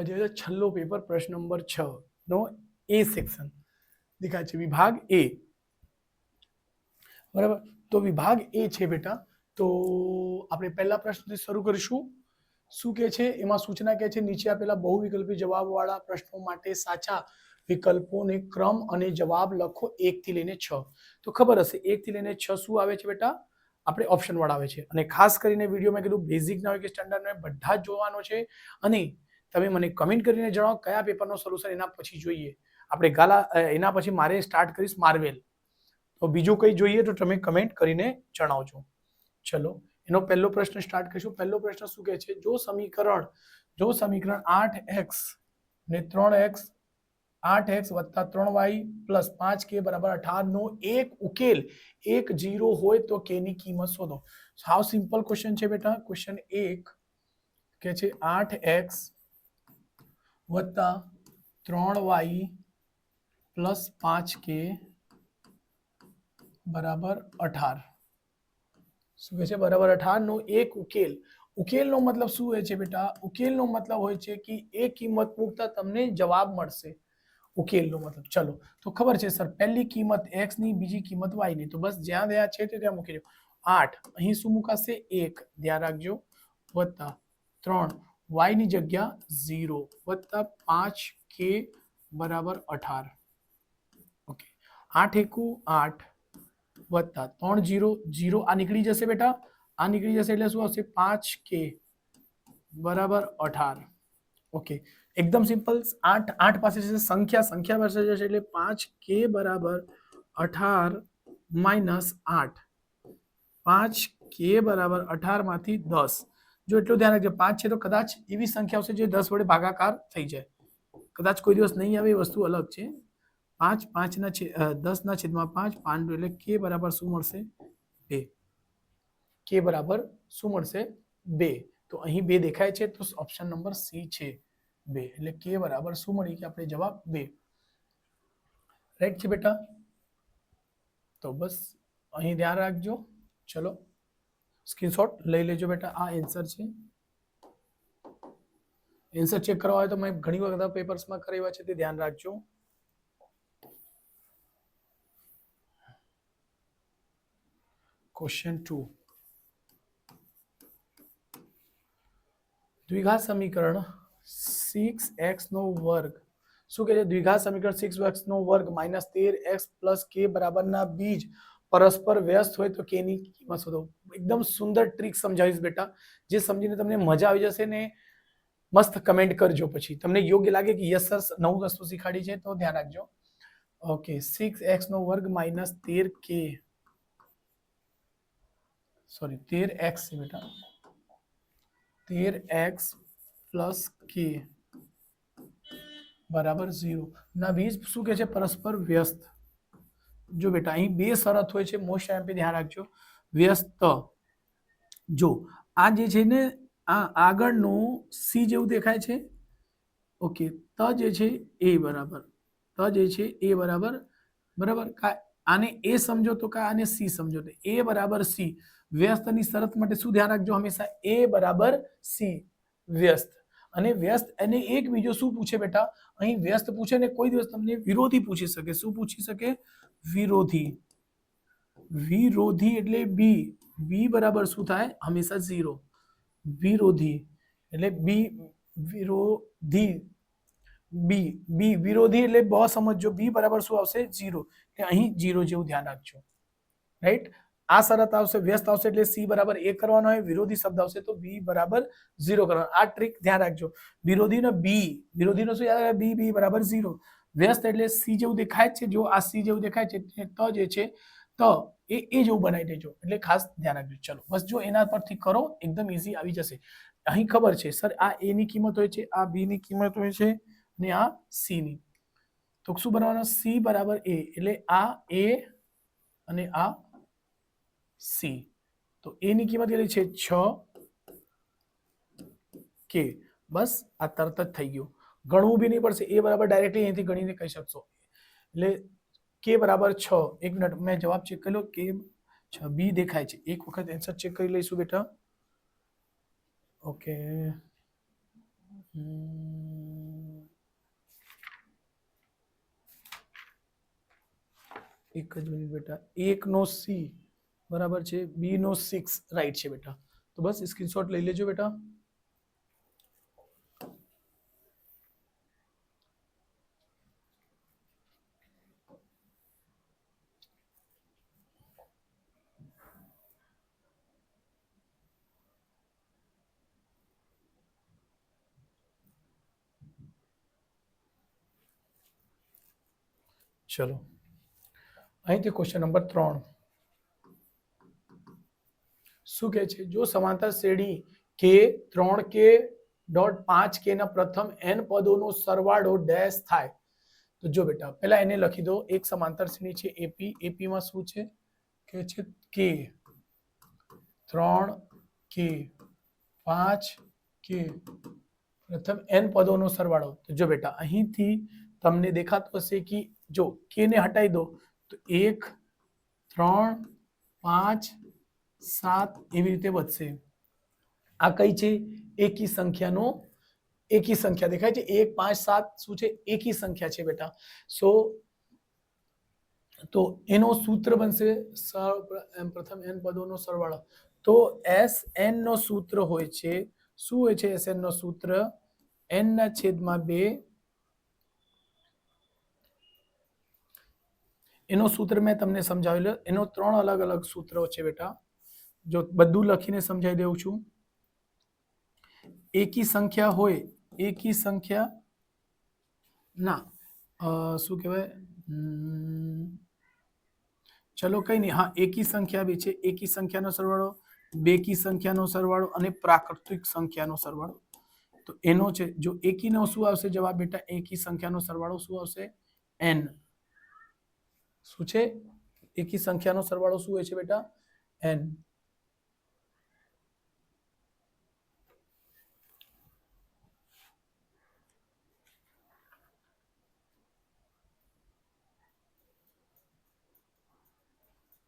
જોવા જઈએ તો છેલ્લો પેપર પ્રશ્ન નંબર 6 નો એ સેક્શન દેખાય છે, વિભાગ એ. બરાબર, તો વિભાગ એ છે બેટા. તો આપણે પહેલા પ્રશ્નથી શરૂ કરીશું. શું કે છે એમાં સૂચના કે છે, નીચે આપેલા બહુવિકલ્પી જવાબવાળા પ્રશ્નો માટે સાચા વિકલ્પોને ક્રમ અને જવાબ લખો 1 થી લઈને 6. તો ખબર હશે 1 થી લઈને 6 શું આવે છે બેટા? આપણે ઓપ્શન વાળા આવે છે. અને ખાસ કરીને વિડીયોમાં કીધું બેઝિક ના હોય કે સ્ટાન્ડર્ડ ના હોય, બધા જ જોવાનો છે. અને તમે મને કમેન્ટ કરીને જણાવો કયા પેપરનો સોલ્યુશન એના પછી જોઈએ. આપણે એના પછી મારે સ્ટાર્ટ કરીશ માર્વેલ. તો બીજું કંઈ જોઈએ તો તમે કમેન્ટ કરીને જણાવજો. ચલો એનો પહેલો પ્રશ્ન સ્ટાર્ટ કરીશું. પહેલો પ્રશ્ન શું કહે છે, જો સમીકરણ 8x ને 3x 8x વત્તા 3y પ્લસ 5k બરાબર 18 નો એક ઉકેલ 10 હોય તો k ની કિંમત શોધો. હાવ સિમ્પલ ક્વેશ્ચન છે બેટા. ક્વેશ્ચન 1 કે છે 8x વત્તા 3y પ્લસ 5k બરાબર 18. શું કહે છે? બરાબર 18 નો એક ઉકેલ. ઉકેલનો મતલબ શું હોય છે બેટા? ઉકેલનો મતલબ હોય છે કે એ કિંમત મૂકતા તમને જવાબ મળશે. ઉકેલનો મતલબ, ચલો તો ખબર છે સર, પહેલી કિંમત x ની, બીજી કિંમત y ની. તો બસ જ્યાં જ્યાં છે ત્યાં મૂકી દો. 8 અહીં શું મુકાશે? 1, ધ્યાન રાખજો, વત્તા 3 y ની જગ્યા 0 વત્તા 5k બરાબર 18. ઓકે, 8 એકુ 8 વત્તા 3 0 0 આ નીકળી જશે બેટા. આ નીકળી જશે એટલે શું આવશે? 5k બરાબર 18. ઓકે, એકદમ સિમ્પલ. 8 પાસે જશે સંખ્યા પાસે જશે એટલે 5k બરાબર 18 માઇનસ 8. 5k બરાબર 18 માંથી 10. જો એટલું ધ્યાન રાખજો, 5 છે તો કદાચ એવી સંખ્યા આવશે જે 10 વડે ભાગાકાર થઈ જાય. કદાચ કોઈ દિવસ નહીં આવે, એ વસ્તુ અલગ છે. 5 10 ના છેદમાં 5 5 એટલે k બરાબર શું મળશે? 2. k બરાબર શું મળશે? 2. તો અહીં 2 દેખાય છે તો ઓપ્શન નંબર સી છે 2. એટલે k બરાબર શું મળી કે આપણે જવાબ 2. રાઈટ છે બેટા? તો બસ અહીં ધ્યાન રાખજો. ચલો સ્ક્રીનશોટ લઈ લેજો બેટા. આ આન્સર છે. આન્સર ચેક કરવા હોય તો મેં ઘણી વખત પેપર્સમાં કરાવ્યા છે, તે ધ્યાન રાખજો. ક્વેશ્ચન 2, દ્વિઘાત સમીકરણ 6x નો વર્ગ. શું કહે છે? દ્વિઘાત સમીકરણ 6x નો વર્ગ માઇનસ 13x પ્લસ k બરાબરના બીજ પરસ્પર વ્યસ્ત હોય તો k ની કિંમત શોધો. એકદમ સુંદર ટ્રીક સમજાવીશ બેટા, જે સમજીને તમને મજા આવી જશે ને મસ્ત કમેન્ટ કરજો. પછી તમને યોગ્ય લાગે કે યસ સર નવું વસ્તુ શીખાડી છે તો ધ્યાન રાખજો. ઓકે, 6x નો વર્ગ માઇનસ 13k, સોરી 13x છે બેટા, 13x પ્લસ k બરાબર 0 ના બીજ શું કે છે? પરસ્પર વ્યસ્ત. જો બેટા અહીં બે શરત હોય છે, મોસ્ટ એમ્પી ધ્યાન રાખજો. વ્યસ્ત, જો આ જે છે ને આ આગળનું c જેવું દેખાય છે. ઓકે, ત જે છે એ બરાબર, ત જે છે એ બરાબર બરાબર. આને એ સમજો તો આને c સમજો તો a બરાબર c. વ્યસ્તની શરત માટે શું ધ્યાન રાખજો? હંમેશા a બરાબર c વ્યસ્ત. અને વ્યસ્ત અને એક બીજો શું પૂછે બેટા? અહીં વ્યસ્ત પૂછે ને કોઈ દિવસ તમને વિરોધી પૂછી શકે. શું પૂછી શકે? વિરોધી. વિરોધી એટલે b. b બરાબર શું થાય? હંમેશા 0. વિરોધી એટલે b વિરોધી. b વિરોધી એટલે બ સમજો. b બરાબર શું આવશે? 0. એટલે અહીં 0 જેવું ધ્યાન રાખજો. રાઈટ? આ શરત આવશે, વ્યસ્ત આવશે એટલે c બરાબર 1 કરવાનો હોય. વિરોધી શબ્દ આવશે તો b બરાબર 0 કરવાનો. આ ટ્રીક ધ્યાન રાખજો. વિરોધીનો b, વિરોધીનો શું યાદ? b બરાબર 0. વ્યસ્ત એટલે c જેવું દેખાય છે. જો આ c જેવું દેખાય છે, ત જે છે તો એ જેવું બનાવી દેજો. એટલે ખાસ ધ્યાન રાખજો. ચલો બસ જો એના પરથી કરો, એકદમ ઈઝી આવી જશે. અહીં ખબર છે સર, આ a ની કિંમત હોય છે, આ b ની કિંમત હોય છે, ને આ c ની. તો શું બનાવવાનું? c બરાબર a. એટલે આ a અને આ c. તો a ની કિંમત કેટલી છે? 6k. બસ આ તરત જ થઈ ગયું. ગણવું બી નહીં પડશે. a બરાબર ડાયરેક્ટલી અહીંથી ગણીને કહી શકશો. એટલે k બરાબર 6. એક મિનિટ મેં જવાબ ચેક કરી લો. k 6 b દેખાય છે. એક વખત આન્સર ચેક કરી લઈશું બેટા. ઓકે, એક જ મિનિટ બેટા, 1 નો સી બરાબર છે બી નો 6 રાઈટ છે બેટા. તો બસ સ્ક્રીનશોટ લઈ લેજો બેટા. ચલો અહીંથી ક્વેશ્ચન નંબર 3 શું કહે છે? જો સમાંતર શ્રેણી કે 3k ડોટ 5k ના પ્રથમ n પદોનો સરવાળો ડેશ થાય તો જો બેટા પહેલા એને લખી દો. એક સમાંતર શ્રેણી છે એપી. એપી માં શું છે કે છે કે 3k 5k પ્રથમ n પદોનો સરવાળો. તો જો બેટા અહીંથી તમને દેખાતું હશે કે જો k ને હટાવી દો તો 1 3 5 7 એવી રીતે વધશે. આ કઈ છે? એકી સંખ્યાનો એકી સંખ્યા દેખાય છે. 1 5 7 શું છે? એકી સંખ્યા છે બેટા. સો તો એનો સૂત્ર બનશે પ્રથમ n પદોનો સરવાળો. તો Sn નો સૂત્ર હોય છે, શું હોય છે Sn નો સૂત્ર? n ના છેદમાં 2. એનો સૂત્ર મેં તમને સમજાવેલો. એનો 3 અલગ અલગ સૂત્રો છે બેટા. જો બધું લખીને સમજાવી દઉં છું. એકી સંખ્યા હોય, એકી સંખ્યા ના શું કહેવાય, ચલો કઈ નહીં. હા, એકી સંખ્યા બી છે. એકી સંખ્યાનો સરવાળો, બેકી સંખ્યાનો સરવાળો અને પ્રાકૃતિક સંખ્યાનો સરવાળો. તો એનો છે જો એકીનો શું આવશે જવાબ બેટા? એકી સંખ્યાનો સરવાળો શું આવશે? n. શું છે? એકી સંખ્યાનો સરવાળો શું હોય છે બેટા? n.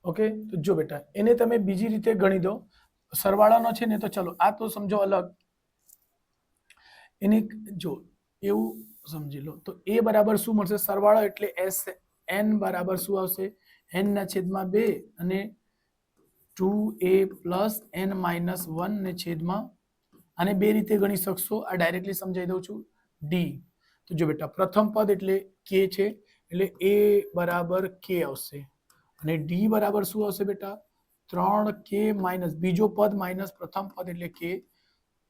ઓકે, તો જો બેટા એને તમે બીજી રીતે ગણી દો. સરવાળાનો છે ને તો ચલો આ તો સમજો અલગ. એને જો એવું સમજી લો તો એ બરાબર શું મળશે? સરવાળો એટલે n બરાબર શું આવશે? n ના છેદમાં 2 અને 2a પ્લસ n માઇનસ 1 ને છેદમાં. આને બે રીતે ગણી શકશો. આ ડાયરેક્ટલી સમજાવી દઉં છું. d. તો જો બેટા પ્રથમ પદ એટલે k છે એટલે a બરાબર k આવશે અને d બરાબર શું આવશે બેટા? 3k માઇનસ બીજો પદ માઇનસ પ્રથમ પદ એટલે k.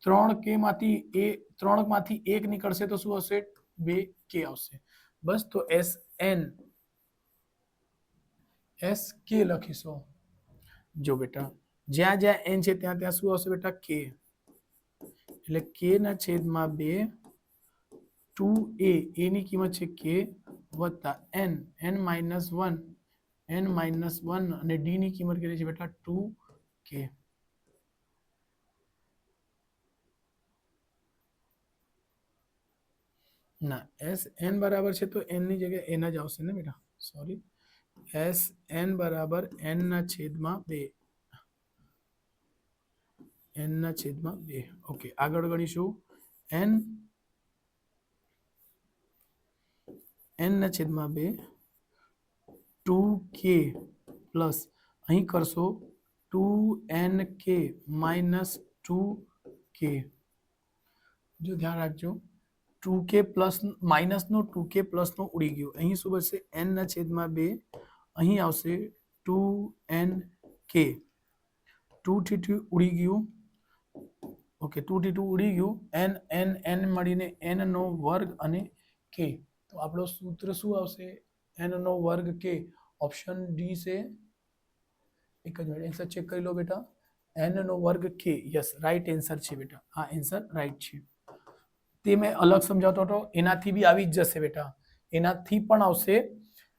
3k માંથી 1 નીકળશે તો શું હશે? 2k આવશે. બસ તો sk લખીશું. જો બેટા જ્યાં જ્યાં n છે ત્યાં ત્યાં શું આવશે બેટા? k. એટલે k ના છેદમાં 2 2a ની કિંમત છે k વત્તા n માઇનસ 1 અને d ની કિંમત કેટલી છે બેટા? 2k. ના Sn બરાબર છે તો n ની જગ્યાએ n જ આવશે ને બેટા. સોરી, Sn બરાબર n ના છેદમાં 2. n ના છેદમાં 2. ઓકે, આગળ ગણીશું. n ના છેદમાં 2 2k પ્લસ અહીં કરશો 2nk માઇનસ 2k. જો ધ્યાન રાખજો 2k પ્લસ માઇનસ નો 2k પ્લસ નો ઉડી ગયો. અહીં શું બનશે? n ના છેદમાં 2. અહીં આવશે 2nk. 2 થી 2 ઉડી ગયું. ઓકે, 2 થી 2 ઉડી ગયું. n મળીને n નો વર્ગ અને k. તો આપણો સૂત્ર શું આવશે? n નો વર્ગ k. ઓપ્શન ડી છે. એક જ મિનિટ આન્સર ચેક કરી લો બેટા. n નો વર્ગ k. યસ, રાઈટ આન્સર છે બેટા. આ આન્સર રાઈટ છે. તે મેં અલગ સમજાવતો હતો એનાથી બી આવી જ જશે બેટા. એનાથી પણ આવશે.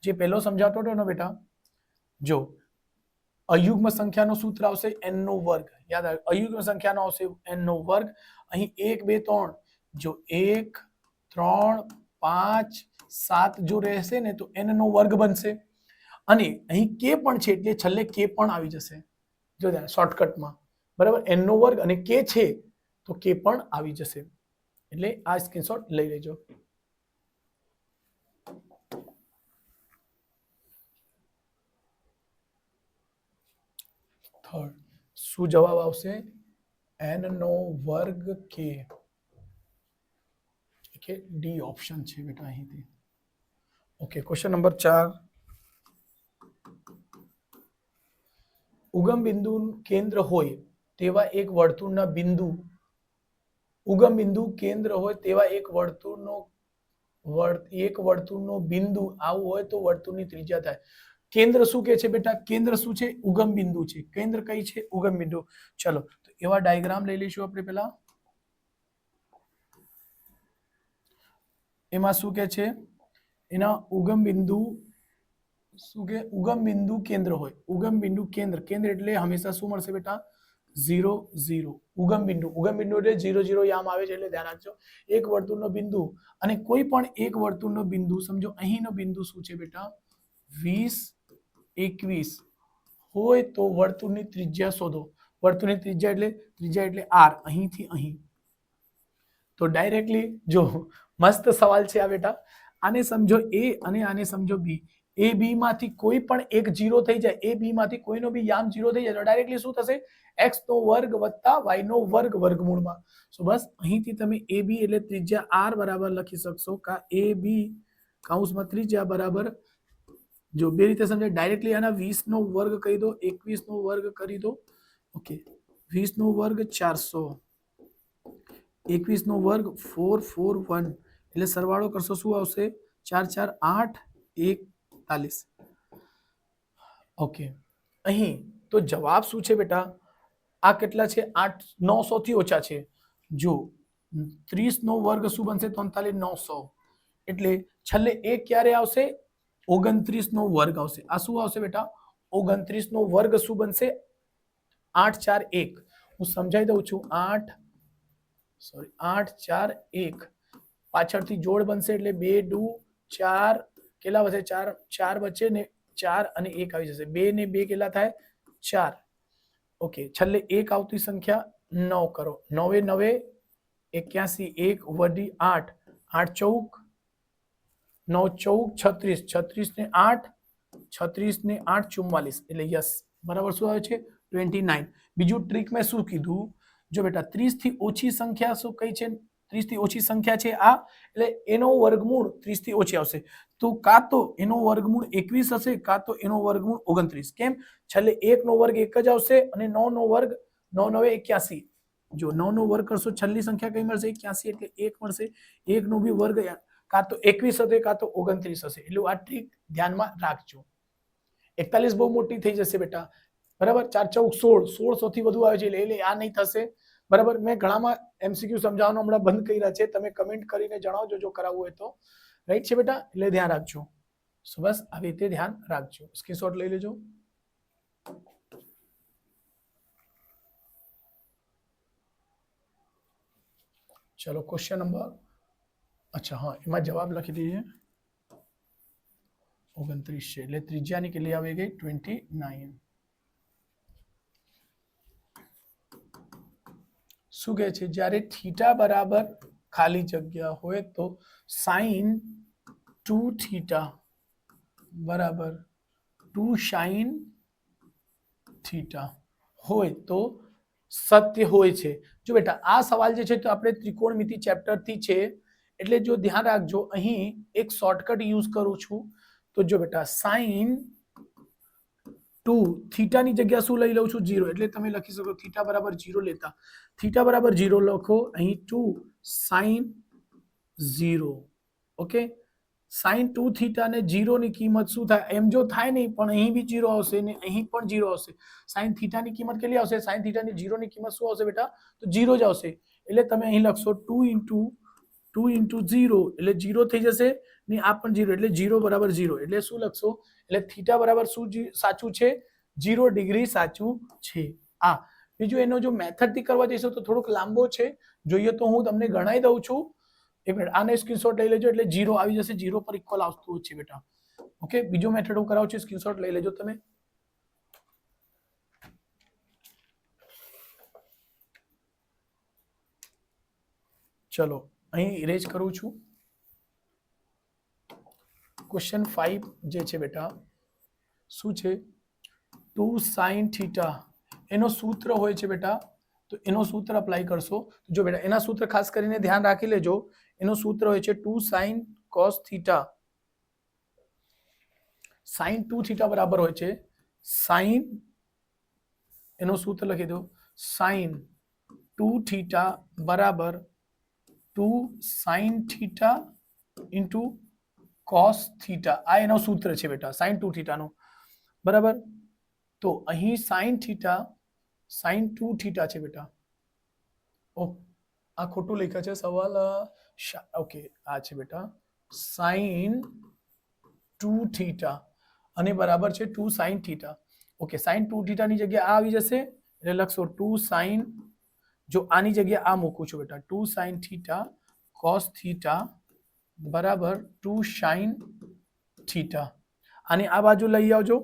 જે પહેલો સમજાવતો હતો ને બેટા, જો અયુગ્મ સંખ્યાનો સૂત્ર આવશે n નો વર્ગ. યાદ આવે, અયુગ્મ સંખ્યાનો આવશે n નો વર્ગ. અહીં 1 2 3 જો 1 3 5 7 જો રહેશે ને તો n નો વર્ગ બનશે. અને અહીં k પણ છે એટલે છેલ્લે k પણ આવી જશે. જો ધ્યાન શોર્ટકટમાં બરાબર n નો વર્ગ અને k છે તો k પણ આવી જશે. એટલે આ સ્ક્રીનશોટ લઈ લેજો. થર્ડ શું જવાબ આવશે n નો વર્ગ k કે ડી ઓપ્શન છે બેટા અહીંથી ઓકે ક્વેશ્ચન નંબર 4 ઉગમ બિંદુ કેન્દ્ર હોય તેવા એક વર્તુળના બિંદુ ઉગમ બિંદુ કેન્દ્ર હોય તેવા એક વર્તુળનો બિંદુ આવું હોય તો વર્તુળની ત્રિજ્યા થાય કેન્દ્ર શું કહે છે બેટા કેન્દ્ર શું છે ઉગમ બિંદુ છે કેન્દ્ર કઈ છે ઉગમ બિંદુ ચલો તો એવા ડાયાગ્રામ લઈ લઈશું આપણે પહેલા એમાં શું કે છે એના ઉગમ બિંદુ શું કે ઉગમ બિંદુ કેન્દ્ર હોય ઉગમ બિંદુ કેન્દ્ર એટલે હંમેશા શું મળશે બેટા 0 0 ઉગમ બિંદુ એટલે 0 0 યામ આવે છે એટલે ધ્યાન રાખજો એક વર્તુળનો બિંદુ અને કોઈ પણ એક વર્તુળનો બિંદુ સમજો અહીંનો બિંદુ શું છે બેટા 20 21 હોય તો વર્તુળની ત્રિજ્યા શોધો વર્તુળની ત્રિજ્યા એટલે r અહીંથી અહીં તો ડાયરેક્ટલી જો મસ્ત સવાલ છે આ બેટા આને સમજો a અને આને સમજો b એ બી માંથી કોઈ પણ એક 0 થઈ જાય એ બી માંથી કોઈનો બી યામ 0 થઈ જાય તો ડાયરેક્ટલી શું થશે x નો વર્ગ વત્તા y નો વર્ગ વર્ગમૂળમાં સો બસ અહીંથી તમે એ બી એટલે ત્રિજ્યા r બરાબર લખી શકશો કા એ બી કૌંસમાં ત્રિજ્યા બરાબર જો બે રીતે સમજાય ડાયરેક્ટલી આના 20 નો વર્ગ કરી દો 21 નો વર્ગ કરી દો ઓકે 20 નો વર્ગ 400 21 નો વર્ગ 441 એટલે સરવાળો કરશો શું આવશે 4 4 8 41 ઓકે અહીં તો જવાબ શું છે બેટા આ કેટલા છે 8 900 થી ઓછા છે જો 30 નો વર્ગ શું બનશે 43 900 એટલે છેલ્લે એક ક્યારે આવશે 29 નો વર્ગ આવશે આ શું આવશે બેટા 29 નો વર્ગ શું બનશે 8 4 1 હું સમજાઈ દઉં છું 8 4 1 પાછળથી જોડ બનશે એટલે 2 2 4 કેટલા વધે 4 4 વચ્ચે ને 4 અને 1 આવી જશે 2 ને 2 કેટલા થાય 4 ઓકે છેલ્લે 1 આવતી સંખ્યા 9 કરો 9 9 81 1 વધી 8 8 ચૌક 9 ચૌક 36 36 ને 8 36 ને 8 44 એટલે યસ બરાબર શું આવે છે 29 બીજું ટ્રીક મેં શું કીધું જો બેટા 30 થી ઓછી સંખ્યા શું કઈ છે 30 થી ઓછી સંખ્યા છે આ એટલે એનો વર્ગમૂળ 30 થી ઓછી આવશે તો કા તો એનો વર્ગમૂળ 21 હશે કા તો એનો વર્ગમૂળ 29 કેમ છેલ્લે 1 નો વર્ગ 1 જ આવશે અને 9 નો વર્ગ 9 9 81 જો 9 નો વર્ગ કરશો છેલ્લી સંખ્યા કઈ મળશે 81 એટલે 1 મળશે 1 નો બી વર્ગ કા તો 21 હશે કા તો 29 હશે એટલે આ ટ્રીક ધ્યાનમાં રાખજો 41 બહુ મોટી થઈ જશે બેટા બરાબર 4 4 16 16 સૌથી વધુ આવે છે એટલે આ નહીં થશે બરાબર મેં ઘણામાં એમસીક્યુ સમજાવવાનું હમણાં બંધ કર્યા છે તમે કમેન્ટ કરીને જણાવજો જો કરાવવું હોય તો રાઈટ છે બેટા એટલે ધ્યાન રાખજો સો બસ આવી રીતે ધ્યાન રાખજો સ્ક્રીનશોટ લઈ લેજો ચલો ક્વેશ્ચન નંબર અચ્છા હા એમાં જવાબ લખી દઈએ 29 છે એટલે ત્રિજ્યાની કેટલી આવી ગઈ 29 શું કહે છે જ્યારે થીટા બરાબર ખાલી જગ્યા હોય તો સાઇન 2 થીટા બરાબર 2 સાઇન થીટા હોય તો સત્ય હોય છે જો બેટા આ સવાલ જે છે તો આપણે ત્રિકોણમિતિ ચેપ્ટર થી છે એટલે જો ધ્યાન રાખજો અહીં એક શોર્ટકટ યુઝ કરું છું તો જો બેટા સાઇન 2 થીટાની જગ્યા શું લઈ લઉં છું 0 એટલે તમે લખી શકો થીટા બરાબર 0 લેતા થીટા બરાબર 0 લખો અહીં 2 સાઇન 0 ઓકે સાઇન 2 થીટા ને 0 ની કિંમત શું થાય એમ જો થાય નહીં પણ અહીં બી 0 આવશે ને અહીં પણ 0 આવશે સાઇન થીટા ની કિંમત કેટલી આવશે સાઇન થીટા ની 0 ની કિંમત શું આવશે બેટા તો 0 જ આવશે એટલે તમે અહીં લખશો 2 into 0 એટલે 0 થઈ જશે ને આ પણ 0 એટલે 0 બરાબર 0 એટલે શું લખશો એટલે થીટા બરાબર શું સાચું છે 0 ડિગ્રી સાચું છે આ બીજું એનો જો મેથડ થી કરવા જઈશું તો થોડુંક લાંબો છે જોઈએ તો હું તમને ગણાઈ દઉં છું એક મિનિટ આને સ્ક્રીનશોટ લઈ લેજો એટલે 0 આવી જશે 0 પર ઇક્વલ આવતું છે બેટા ઓકે બીજો મેથડ હું કરાવું છું સ્ક્રીનશોટ લઈ લેજો તમે ચલો અહીં ઇરેજ કરું છું ક્વેશ્ચન 5 જે છે બેટા શું છે 2 sin થીટા એનો સૂત્ર હોય છે બેટા, તો એનો સૂત્ર અપ્લાય કરશો. જો બેટા એના સૂત્ર ખાસ કરીને ધ્યાન રાખી લેજો. એનો સૂત્ર હોય છે 2 sin cos theta. sin 2 theta બરાબર હોય છે sin, એનો સૂત્ર લખી દો, sin 2 થીટા બરાબર 2 sin theta into cos theta. આ એનો સૂત્ર છે બેટા sin 2 થીટાનો, બરાબર. તો અહીં sin થીટા sin 2 થીટા છે બેટા. આ ખોટું લખ્યા છે સવાલ. ઓકે, આ છે બેટા sin 2 થીટા અને બરાબર છે 2 sin theta. Okay, sin 2 theta ની જગ્યાએ આ આવી જશે એટલે લખશો 2 sin, જો આની જગ્યાએ આ મૂકું છું બેટા 2 sin થીટા cos થીટા બરાબર 2 sin થીટા. આની આ બાજુ લઈ આવજો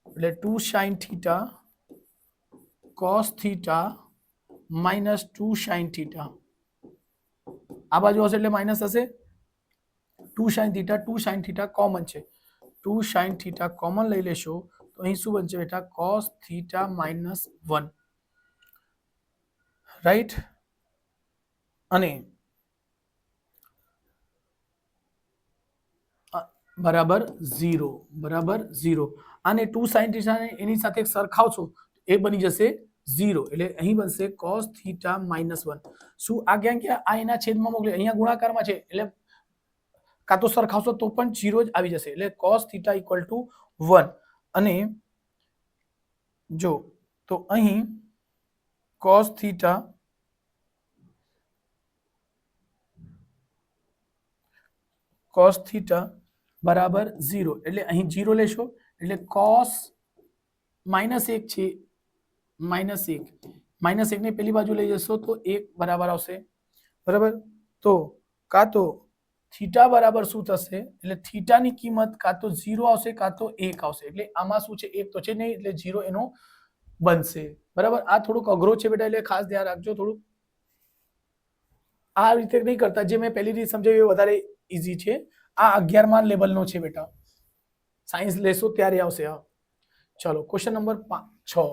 એટલે 2 sin theta cos theta minus 2 sin theta. આ બાજુ હશે એટલે માઇનસ હશે. 2 sin theta 2 sin theta common છે, 2 sin થીટા કોમન લઈ લેશો તો અહીં શું બનશે બેટા cos થીટા માઇનસ 1, રાઈટ. અને બરાબર 0, બરાબર 0. આને 2 sin થીટા એની સાથે સરખાવશો એ બની જશે 0 એટલે અહીં બનશે cos થીટા માઇનસ 1. શું આ ક્યાં આ એના છેદમાં મોકલે, અહીંયા ગુણાકારમાં છે એટલે કાં તો સરખાવશો તો પણ 0 જ આવી જશે એટલે cos થીટા ઇક્વલ ટુ 1. અને જો તો અહીં cos થીટા બરાબર 0 એટલે અહીં 0 લેશો એટલે cos -1 છે, -1 ને પેલી બાજુ લઈ જશો તો 1 બરાબર આવશે, બરાબર. તો કાં તો થીટા બરાબર શું થશે એટલે થીટાની કિંમત કાં તો 0 આવશે કાં તો 1 આવશે. એટલે આમાં શું છે 1 તો છે નહીં એટલે 0 એનો બનશે, બરાબર. આ થોડુંક અઘરો છે બેટા એટલે ખાસ ધ્યાન રાખજો. થોડુંક આ રીતે નહીં કરતા, જે મેં પહેલી રીત સમજાવી એ વધારે ઈઝી છે. આ 11મા લેવલનો છે બેટા, સાયન્સ લેશો ત્યારે આવશે. હા, ચલો ક્વેશ્ચન નંબર 6.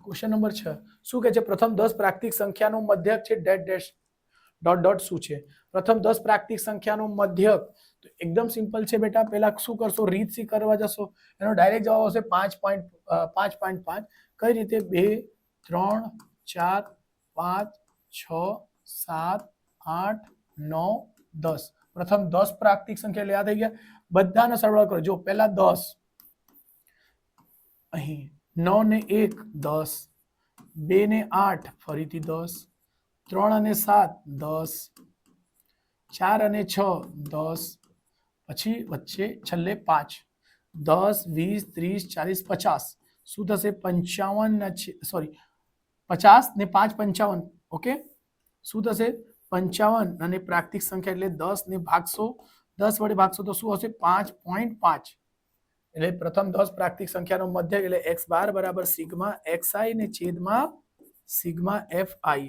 ક્વેશ્ચન નંબર 6 શું કહે છે? પ્રથમ 10 પ્રાકૃતિક સંખ્યાનો મધ્યક છે ડેશ ડેશ ડોટ ડોટ શું છે? પ્રથમ 10 પ્રાકૃતિક સંખ્યાનો મધ્યક તો એકદમ સિમ્પલ છે બેટા. પહેલા શું કરશો, રીત સી કરવા જશો, એનો ડાયરેક્ટ જવાબ આવશે 5.5. કઈ રીતે? 2 3 4 5 6 7 8 9 10. પ્રથમ 10 પ્રાકૃતિક સંખ્યા એટલે યાદ થઈ ગયા. બધાનો સરવાળો કરો. જો પહેલા 10, અહીં 9 ને 1 10, 2 ને 8 ફરીથી 10, 3 અને 7 10, 4 અને 6 10, પછી વચ્ચે છેલ્લે 5, 10 20 30 40 50. શું થશે? 55 સોરી 50 ને 5 55. ઓકે, શું થશે? 55 અને પ્રાકૃતિક સંખ્યા એટલે 10 ને ભાગશો, 10 વડે ભાગશો તો શું હશે? 5.5. એટલે પ્રથમ 10 પ્રાકૃતિક સંખ્યાનો મધ્યક એટલે x બાર બરાબર સિગ્મા xi ને છેદમાં સિગ્મા fi.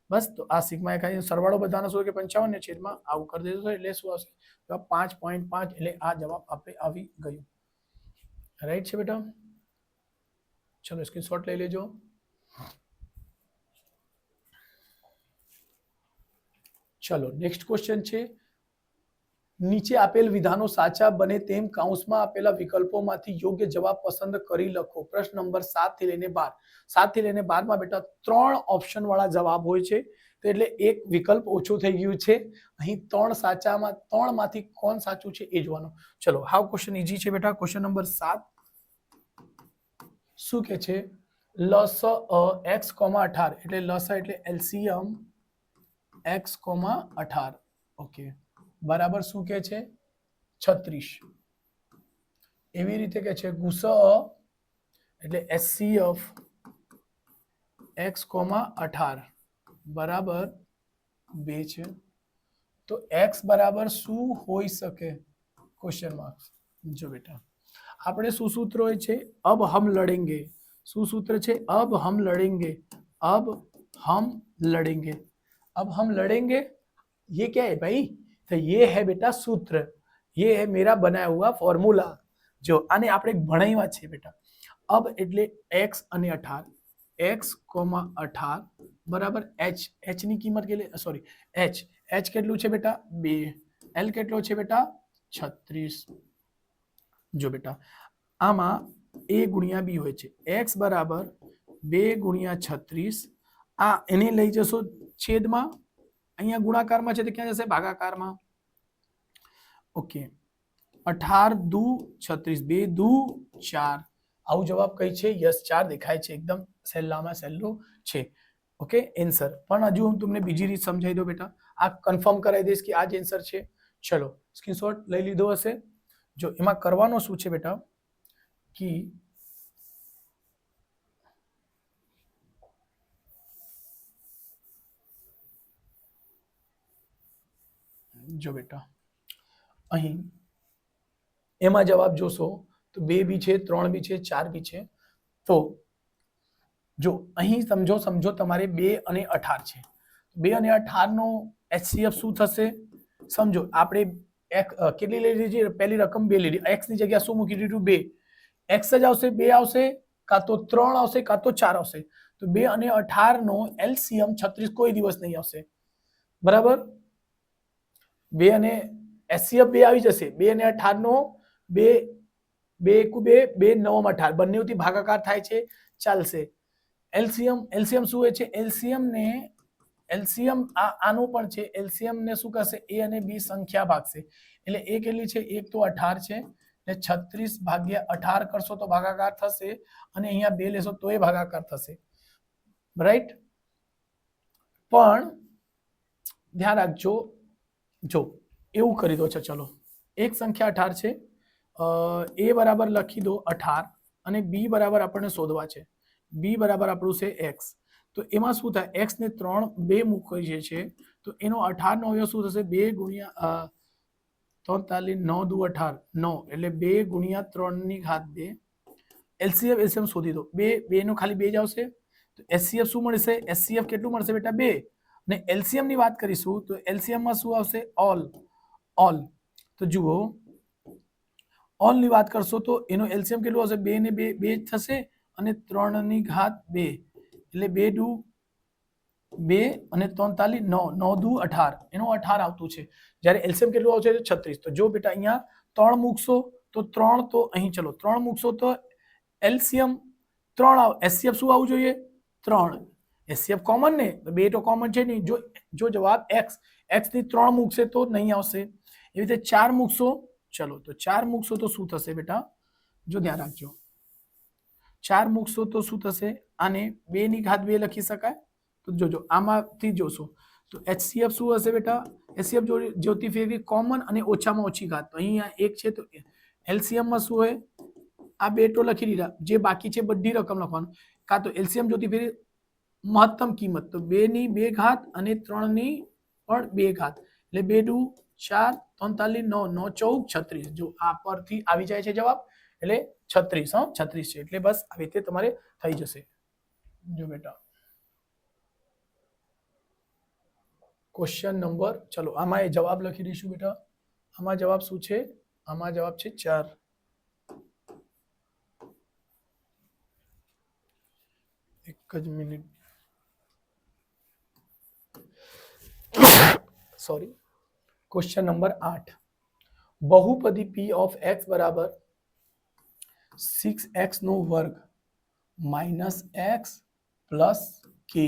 બસ, તો આ સિગ્મા xi સરવાળો બધાનો શું કે 55 ને છેદમાં આવું કરી દેજો એટલે શું આવશે? 5.5 એટલે આ જવાબ આપણે આવી ગયું. રાઈટ છે બેટા? ચલો સ્ક્રીનશોટ લઈ લેજો. ચલો નેક્સ્ટ ક્વેશ્ચન છે, નીચે આપેલ વિધાનો સાચા બને તેમ કૌંસમાં આપેલા વિકલ્પોમાંથી યોગ્ય જવાબ પસંદ કરી લખો. પ્રશ્ન નંબર 7 થી લઈને 12. 7 થી લઈને 12 માં બેટા 3 ઓપ્શન વાળા જવાબ હોય છે, તો એટલે એક વિકલ્પ ઓછો થઈ ગયું છે. અહીં 3 સાચામાં 3 માંથી કોણ સાચું છે એ જોવાનું. ચલો હાવ ક્વેશ્ચન ઈઝી છે બેટા. ક્વેશ્ચન નંબર 7 શું કે છે? લસ x, 18 એટલે લસા એટલે એલસીએમ x, 18. ઓકે, બરાબર શું કે છે? 36. એવી રીતે કે છે ગુસ એટલે HCF x, 18 બરાબર 2 છે. તો x બરાબર શું હોઈ શકે? Question mark. જો બેટા આપણે શું સૂત્ર હોય છે? અબ હમ લડેંગે. શું સૂત્ર છે? અબ હમ લડેંગે. अब हम लड़ेंगे. अब हम लड़ेंगे ये क्या है भाई? तो ये है बेटा सूत्र, ये है मेरा बनाया हुआ फॉर्मूला. जो आने આપણે ભણાવ્યા છે બેટા. अब એટલે x અને 18, x, 18 બરાબર h, h ની કિંમત કેટલી, સોરી h કેટલું છે બેટા 2, l કેટલો છે બેટા 36. જો બેટા આમાં a ગુણ્યા b હોય છે, x બરાબર 2 ગુણ્યા 36, આ એને લઈ જશો છેદમાં, અહીંયા ગુણાકારમાં છે તો ક્યાં જશે, ભાગાકારમાં. ઓકે, 18 દુ 36, 2 દુ 4, આવું જવાબ કઈ છે, યસ 4 દેખાય છે, એકદમ સહેલામાં સહેલું છે. Okay, answer. પણ હજુ હું તમને બીજી રીત સમજાવી દઉં બેટા, આ કન્ફર્મ કરાવી દઈશ કે આ જ એન્સર છે. ચલો સ્ક્રીનશોટ લઈ લીધો હશે. જો એમાં કરવાનો શું છે બેટા, કે જો બેટા અહીં એમાં જવાબ જોશો તો 2 બી છે, 3 બી છે, 4 બી છે. તો જો અહીં સમજો તમારે 2 અને 18 છે, 2 અને 18 નો HCF શું થશે, સમજો આપણે કેટલી લઈ લીધી, પહેલી રકમ 2 લીધી, x ની જગ્યા શું મૂકી દીધું 2, x જ આવશે, 2 આવશે, કાં તો 3 આવશે, કાં તો 4 આવશે. તો 2 અને 18 નો LCM 36 કોઈ દિવસ નહીં આવશે, બરાબર. 2 અને HCF 2 આવી જશે, 2 અને 18 નો 2 2 એકુ 2, 2 9 18 બંનેથી ભાગાકાર થાય છે, ચાલશે. એલસીએમ શું હોય છે, એલસીએમ આનું પણ છે, એલસીએમ ને શું કરશે, a અને b સંખ્યા ભાગશે, એટલે a કેટલી છે, 1 તો 18 છે, ને 36 ભાગ્યા 18 કરશો તો ભાગાકાર થશે, અને અહીંયા 2 લેશો તો એ ભાગાકાર થશે, રાઈટ. પણ ધ્યાન રાખજો, જો એવું કરી દો છે, ચલો એક સંખ્યા 18 છે, a બરાબર લખી દો 18, અને b બરાબર આપણને શોધવા છે, b બરાબર આપણું છે x. તો એમાં શું થાય, x ને 3 2 મૂકીએ છે, તો એનો 18 નો અવયવ શું થશે, 2 ગુણ્યા 43, 9 દુ 18, 9, એટલે 2 ગુણ્યા 3 ની ઘાત 2. એલસીએમ શોધી દો, 2 નો ખાલી 2 જ આવશે, તો એચસીએફ શું મળશે, એચસીએફ કેટલું મળશે બેટા 2, અને એલસીએમ ની વાત કરીશું તો એલસીએમ માં શું આવશે, ઓલ. તો જુઓ ઓલ ની વાત કરશો તો એનો એલસીએમ કેટલું આવશે, 2 ને 2 2 થશે, અને 3 ની ઘાત 2, એટલે 2 દુ 2 અને 43, 9, 9 દુ 18, એનો 18 આવતું છે, જ્યારે એલસીએમ કેટલું આવશે 36. તો જો બેટા અહીંયા 3 મૂકશો તો 3, તો અહીં ચલો 3 મૂકશો તો એલસીએમ 3 એચસીએફ શું આવવું જોઈએ, 3, એચસીએફ કોમન ને, તો 2 તો કોમન છે નહીં, જો જવાબ x ની 3 મૂકશે તો નહીં આવશે, એવી રીતે 4 મૂકશો, ચલો તો 4 મૂકશો તો શું થશે બેટા, જો ધ્યાન રાખજો, 4 મૂકશો તો શું થશે, આને 2 ની ઘાત 2 લખી શકાય, તો જોજો આમાંથી જોશો તો HCF શું હશે બેટા, HCF જોતી ફેરવી કોમન અને ઓછામાં ઓછી ઘાત, તો અહીંયા 1 છે, તો LCM માં શું હોય, આ 2 તો લખી દીધા, જે બાકી છે બધી રકમ લખવાનું, કાં તો LCM જોતી ફેરવી મહત્તમ કિંમત, તો 2 ની 2 ઘાત અને 3 ની પણ 2 ઘાત, એટલે 2 દુ 4, 43, 9, 9 14, 36, જો આ પરથી આવી જાય છે જવાબ, એટલે 36, 36 છે, એટલે બસ આવી રીતે તમારે થઈ જશે. જો બેટા ક્વેશ્ચન નંબર, ચલો આમાં એ જવાબ લખી દઈશું બેટા, આમાં જવાબ શું છે, આમાં જવાબ છે 4. એક જ મિનિટ, સોરી. ક્વેશ્ચન નંબર 8, બહુપદી p ઓફ x બરાબર 6x નો વર્ગ માઇનસ x પ્લસ k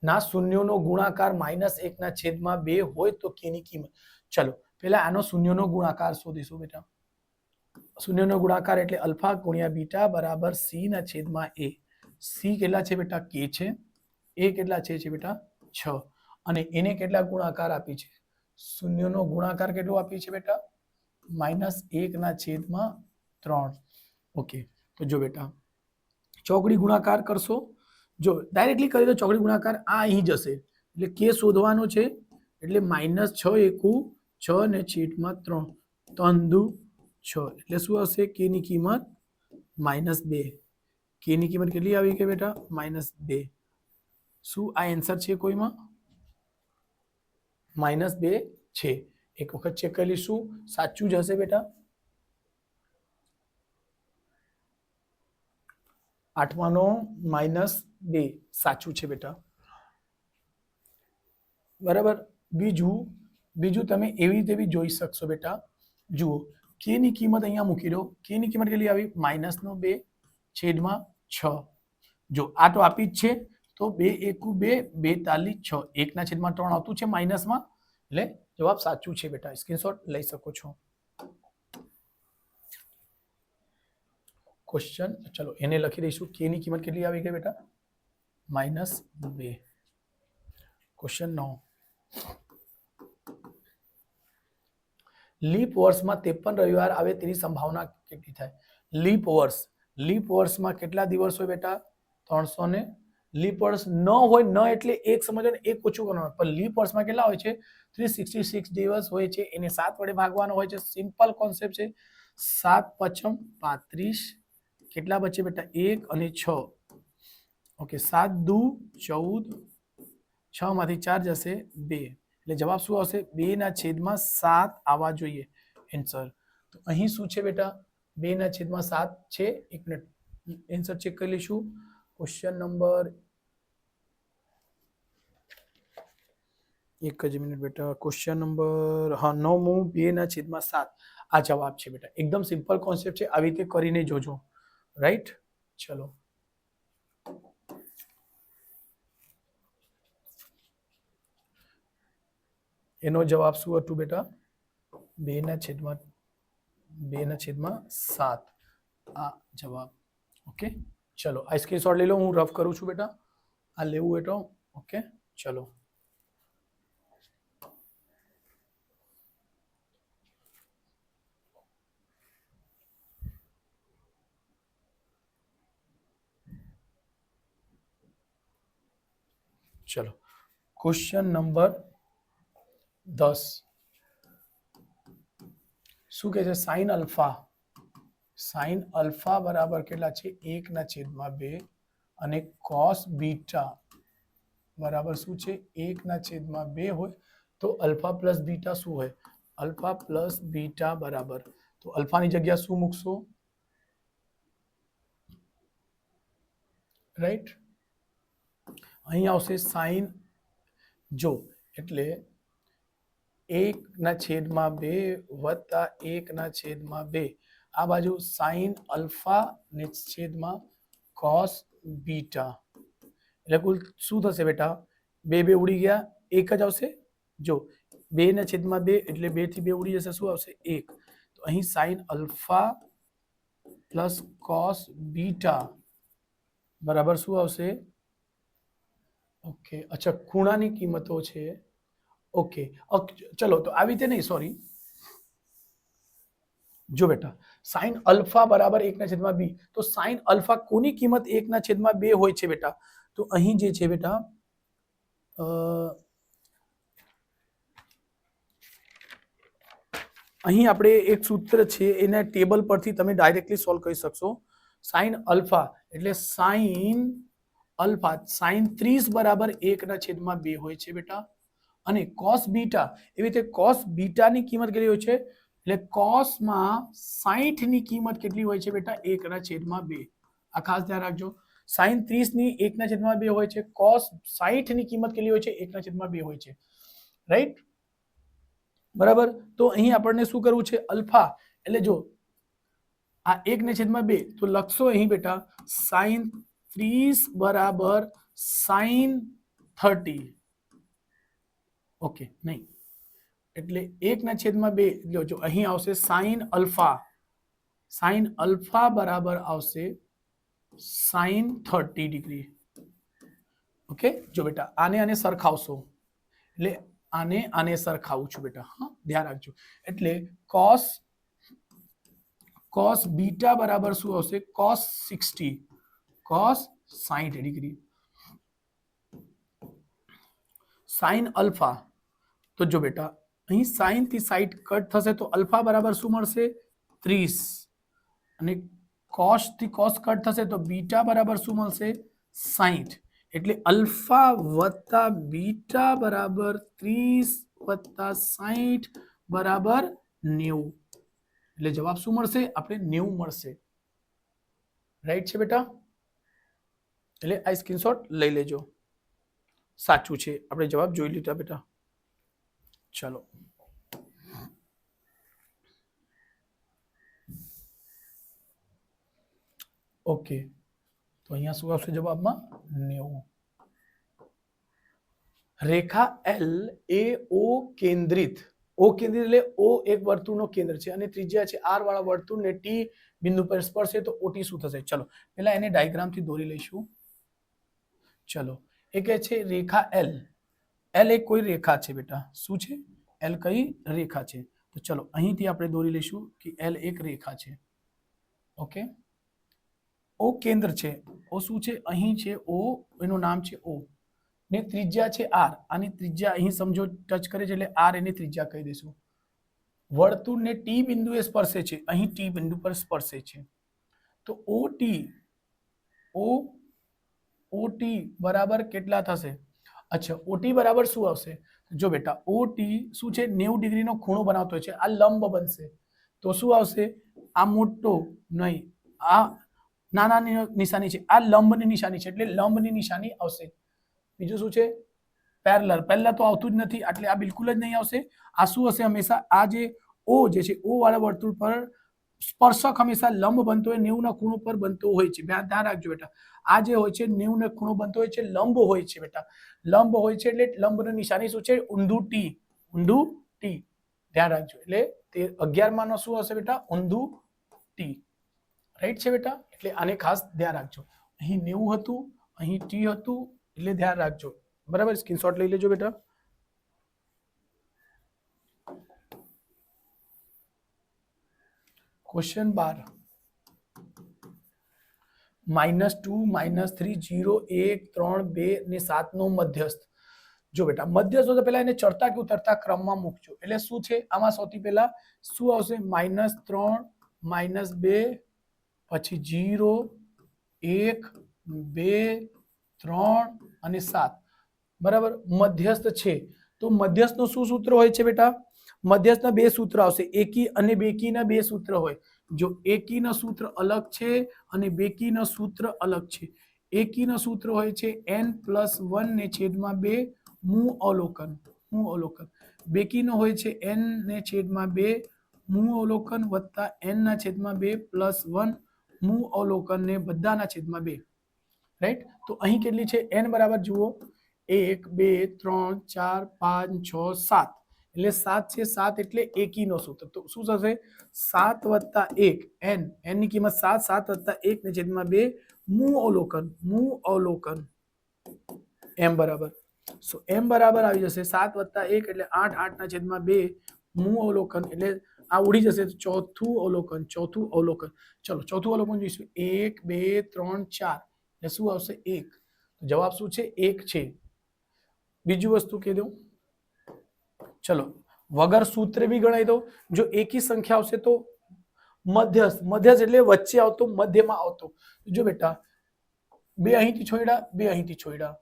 ના શૂન્યોનો ગુણાકાર -1 ના છેદમાં 2 હોય તો k ની કિંમત. ચલો પહેલા આનો શૂન્યોનો ગુણાકાર શોધીશું બેટા. શૂન્યનો ગુણાકાર એટલે અલ્ફા ગુણ્યા બીટા બરાબર c ના છેદમાં a. c કેટલા છે બેટા, k છે, a કેટલા છે બેટા 6, અને એને કેટલા ગુણાકાર આપી છે, શૂન્યનો ગુણાકાર કેટલો આપી છે બેટા, -1 ના છેદમાં 3. ઓકે, તો જો બેટા ચોકડી ગુણાકાર કરશો, જો ડાયરેક્ટલી કરી દો ચોકડી ગુણાકાર, આ અહીં જશે, એટલે k શોધવાનો છે, એટલે -6 એકુ 6 ને છેદમાં 3, 3 દુ 6, એટલે શું હશે, k ની કિંમત -2. k ની કિંમત કેટલી આવી ગઈ બેટા, -2. શું આ આન્સર છે કોઈમાં, -2 છે, એક વખત ચેક કરી લઈશું, સાચું જ હશે બેટા. આઠમાનો -2 સાચું છે બેટા. બરાબર. બીજું તમે એવી રીતે બી જોઈ શકશો બેટા. જુઓ, k ની કિંમત અહીંયા મૂકી દો. k ની કિંમત કેટલી આવી? -2 છેદમાં 6. જો આ તો આપી જ છે, તો 2 એકુ 2, 2 તાલી 6, 1/3 આવતું છે માઇનસમાં, એટલે જવાબ સાચું છે બેટા. સ્ક્રીનશોટ લઈ શકો છો. ક્વેશ્ચન, ચલો એને લખી દઈશું. k ની કિંમત કેટલી આવી ગઈ બેટા? -2. ક્વેશ્ચન 9. લીપ વર્ષમાં 53 રવિવાર આવે તેની સંભાવના કેટલી થાય? લીપ વર્ષમાં કેટલા દિવસ હોય બેટા? 300 ને લીપ વર્ષ ન હોય, ન એટલે એક સમજો ને, એક ઓછું કરવાનું, પણ લીપ વર્ષમાં કેટલા હોય છે? 366 દિવસ હોય છે. એને 7 વડે ભાગવાનો હોય છે. સિમ્પલ કોન્સેપ્ટ છે. 7 પચમ 35. કેટલા બચે બેટા? 1 અને 6. ઓકે, 7 દુ 14, 6 માંથી 4 જશે 2, એટલે જવાબ શું આવશે? 2/7 આવવા જોઈએ એન્સર. તો અહીં શું છે બેટા? 2/7 છે. એક મિનિટ, એન્સર ચેક કરી લઈશું. ક્વેશ્ચન નંબર, એક જ મિનિટ બેટા. ક્વેશ્ચન નંબર 9 2/7 આ જવાબ છે બેટા. એકદમ સિમ્પલ કોન્સેપ્ટ છે. આવી રીતે કરીને જોજો. રાઈટ, ચલો. એનો જવાબ શું હતું બેટા? 2/7 આ જવાબ. ઓકે, ચલો આ સ્ક્રીનશોટ લઈ લો. હું રફ કરું છું બેટા. આ લેવું હોય તો ઓકે, ચલો. ચલો, ક્વેશ્ચન નંબર 10. શું કહે છે? સાઇન અલ્ફા બરાબર કેટલા છે? 1/2 અને કોસ બીટા બરાબર શું છે? 1/2 હોય તો અલ્ફા પ્લસ બીટા શું હોય? અલ્ફા પ્લસ બીટા બરાબર, તો અલ્ફાની જગ્યા શું મૂકશો? રાઈટ, અહીં આવશે સાઇન. જો એટલે 1/2 વત્તા 1/2, આ બાજુ સાઇન અલ્ફા ને છેદમાં કોસ બીટા, એટલે કુલ શું થશે બેટા? 2 ઉડી ગયા, 1 જ આવશે. જો 2/2 એટલે 2 થી 2 ઉડી જશે, શું આવશે? 1. તો અહીં sine alpha plus cos beta બરાબર શું આવશે? ઓકે, અચ્છા, ખૂણાની કિંમતો છે. ઓકે, ચલો તો આવી રીતે નહીં, સોરી. જો બેટા, સાઇન અલ્ફા બરાબર 1/2, તો સાઇન અલ્ફા કોની કિંમત 1/2 હોય છે બેટા? તો અહીં જે છે બેટા, અહીં આપણે એક સૂત્ર છે, એના ટેબલ પરથી તમે ડાયરેક્ટલી સોલ્વ કરી શકશો. સાઇન અલ્ફા એટલે સાઇન 30 બરાબર 1/2 હોય છે બેટા. અને કોસ બીટા, એવી રીતે કોસ બીટાની કિંમત કેટલી હોય છે? એટલે કોસમાં 60 ની કિંમત કેટલી હોય છે બેટા? 1/2. આ ખાસ ધ્યાન રાખજો. સાઇન 30 ની 1/2 હોય છે. કોસ 60 ની કિંમત કેટલી હોય છે? 1/2 હોય છે. રાઈટ, બરાબર. તો અહીં આપણને શું કરવું છે? અલ્ફા એટલે જો આ 1/2, તો લખશો અહીં બેટા સાઇન 30 બરાબર સાઇન 30. ઓકે, નહીં એટલે 1/2, જો અહીં આવશે સાઇન અલ્ફા બરાબર આવશે સાઇન 30 ડિગ્રી. ઓકે, જો બેટા આને સરખાવશો, એટલે આને સરખાવું છું બેટા. હા, ધ્યાન રાખજો. એટલે કોસ બીટા બરાબર શું આવશે? Cos 60 degree. સાઇન અલ્ફા, તો જો બેટા અહીં સાઇન થી 60 કટ થશે, તો અલ્ફા બરાબર શું મળશે? 30. અને કોસ થી કોસ કટ થશે, તો બીટા બરાબર શું મળશે? 60. એટલે અલ્ફા વત્તા બીટા બરાબર 30 વત્તા 60 બરાબર 90. એટલે જવાબ શું મળશે? આપણે 90 મળશે. રાઈટ છે બેટા? એટલે આ સ્ક્રીનશોટ લઈ લેજો. સાચું છે, આપણે જવાબ જોઈ લીધા બેટા. ચલો ઓકે, તો અહીંયા શું આવશે જવાબમાં? 90. રેખા એલ એ ઓ કેન્દ્રિત, ઓ કેન્દ્રિત એટલે ઓ એક વર્તુળનો કેન્દ્ર છે અને ત્રિજ્યા છે આર વાળા વર્તુળને ટી બિંદુ પર સ્પર્શે તો ઓટી શું થશે? ચલો પહેલા એને ડાયાગ્રામથી દોરી લઈશું. ચલો એ કહે છે રેખા એલ, એલ એક કોઈ રેખા છે બેટા. શું છે? એલ કઈ રેખા છે? તો ચલો અહીંથી આપણે દોરી લઈશું કે એલ એક રેખા છે. ઓકે, ઓ કેન્દ્ર છે. ઓ શું છે? અહીં છે ઓ, એનું નામ છે ઓ ને ત્રિજ્યા છે આર. આની ત્રિજ્યા અહીં સમજો ટચ કરે છે એટલે આર એની ત્રિજ્યા કહી દઈશું. વર્તુળને ટી બિંદુએ સ્પર્શે છે, અહીં ટી બિંદુ પર સ્પર્શે છે. તો ઓ ટી બરાબર કેટલા થશે? અચ્છા, ઓટી બરાબર શું આવશે? જો બેટા ઓટી શું છે? 90 ડિગ્રીનો ખૂણો બનાવતો હોય છે. આ લંબ બનશે તો શું આવશે? આ મોટો નહીં, આ નાનાની નિશાની છે, આ લંબની નિશાની છે એટલે લંબની નિશાની આવશે. બીજું શું છે? પેરેલલ. પેરેલલ તો આવતું જ નથી એટલે આ બિલકુલ જ નહીં આવશે. આ શું હશે? હંમેશા આ જે ઓ જે છે ઓ વાળા વર્તુળ પર સ્પર્શક હંમેશા લંબ બનતો હોય, 90 ના ખૂણો પર બનતો હોય છે. ધ્યાન રાખજો બેટા, આ જે હોય છે 90 ના ખૂણો બનતો હોય છે, લંબ હોય છે બેટા. લંબ હોય છે એટલે લંબની નિશાની શું છે? ઊંધું ટી. ઊંધું ટી ધ્યાન રાખજો. એટલે તે 11 માં શું હશે બેટા? ઊંધું ટી. રાઈટ છે બેટા? એટલે આને ખાસ ધ્યાન રાખજો. અહીં 90 હતું, અહીં ટી હતું એટલે ધ્યાન રાખજો. બરાબર, સ્ક્રીનશોટ લઈ લેજો બેટા. ક્વેશ્ચન 12 -2 -3 0 1 3 2 ને 7 નો મધ્યસ્થ. જો બેટા મધ્યસ્થ તો પહેલા એને ચડતા કે ઉતરતા ક્રમમાં મૂકજો. એટલે શું છે આમાં? સૌથી પહેલા શું આવશે? -3 -2 પછી 0 1 2 3 અને 7. બરાબર, મધ્યસ્થ છે તો મધ્યસ્થનું શું સૂત્ર હોય છે બેટા? મધ્યસ્થના બે સૂત્ર આવશે, એકી અને બેકીના બે સૂત્ર હોય. જો એકીના સૂત્ર અલગ છે અને બેકીના સૂત્ર અલગ છે. એકીના સૂત્ર હોય છે n+1 ને છેદમાં 2 મૂળ અવલોકન. બેકીનો હોય છે n ને છેદમાં 2 મૂળ અવલોકન વત્તા n ના છેદમાં 2 +1 મૂળ અવલોકન ને બધાના છેદમાં 2. રાઈટ? તો અહીં કેટલી છે? n બરાબર જુઓ 1 2 3 4 5 6 7 એટલે 7 છે. 7 એટલે એકીનો સૂત્ર. તો શું થશે? 7 + 1 n, n ની કિંમત 7, 7 + 1 ને છેદમાં 2 મૂળ અવલોકન m બરાબર. સો m બરાબર આવી જશે 7 + 1 એટલે 8, 8 ના છેદમાં 2 મૂળ અવલોકન એટલે આ ઉડી જશે. ચોથું અવલોકન. ચલો ચોથું અવલોકન જોઈશું. 1 2 3 4 એટલે શું આવશે? 1. જવાબ શું છે? 1 છે. બીજું વસ્તુ કહી દઉં, ચલો વગર સૂત્ર બી ગણાઈ દો. જો એકી સંખ્યા આવશે તો મધ્યસ્થ એટલે વચ્ચે આવતો, મધ્યમાં આવતો. જો બેટા 2 અહીંથી છોડ્યા, 2 અહીંથી છોડ્યા,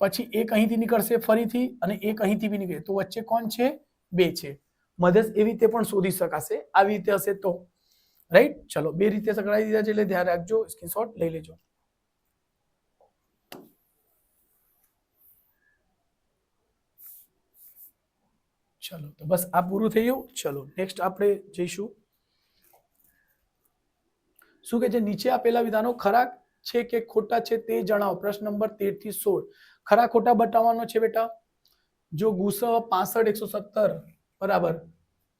પછી 1 અહીંથી નીકળશે ફરીથી અને 1 અહીંથી બી નીકળે તો વચ્ચે કોણ છે? 2 છે. મધ્યસ્થ એવી રીતે પણ શોધી શકાશે, આવી રીતે હશે તો. રાઈટ? ચલો બે રીતે સંકળાઈ દીધા છે એટલે ધ્યાન રાખજો, સ્ક્રીનશોટ લઈ લેજો. ચલો તો બસ આ પૂરું થઈ ગયું. ચલો નેક્સ્ટ આપણે જઈશું. શું કે છે? નીચે આપેલા વિધાનો ખરા છે કે ખોટા છે તે જણાવો. પ્રશ્ન નંબર 13 થી 16 ખરા ખોટા બતાવવાનો છે બેટા. જો ગુસા 65 170 બરાબર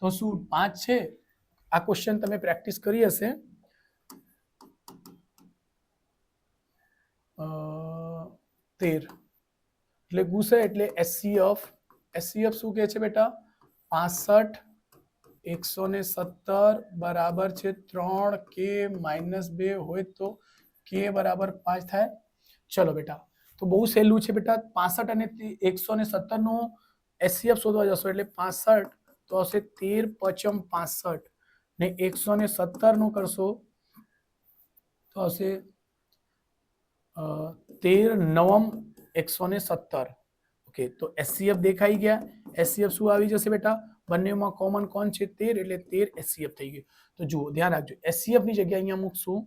તો શું 5 છે? આ ક્વેશ્ચન તમે પ્રેક્ટિસ કરી હશે. 13 એટલે ગુસા એટલે HCF. HCF શું કહે છે બેટા? 65 170 બરાબર છે 3k - 2 હોય તો k બરાબર 5 થાય. ચલો બેટા તો બહુ સહેલું છે બેટા. 65 અને 170 નો HCF શોધવા જશો એટલે 65 તો આવશે 13 × 65 ને 170 નો કરશો તો આવશે 13 × 9 170. ઓકે, તો HCF દેખાઈ ગયા. HCF શું આવી જશે બેટા? બંનેમાં કોમન કોણ છે? 13 એટલે 13 HCF થઈ ગયું. તો જુઓ ધ્યાન રાખજો, HCF ની જગ્યાએ અહીંયા મૂકશું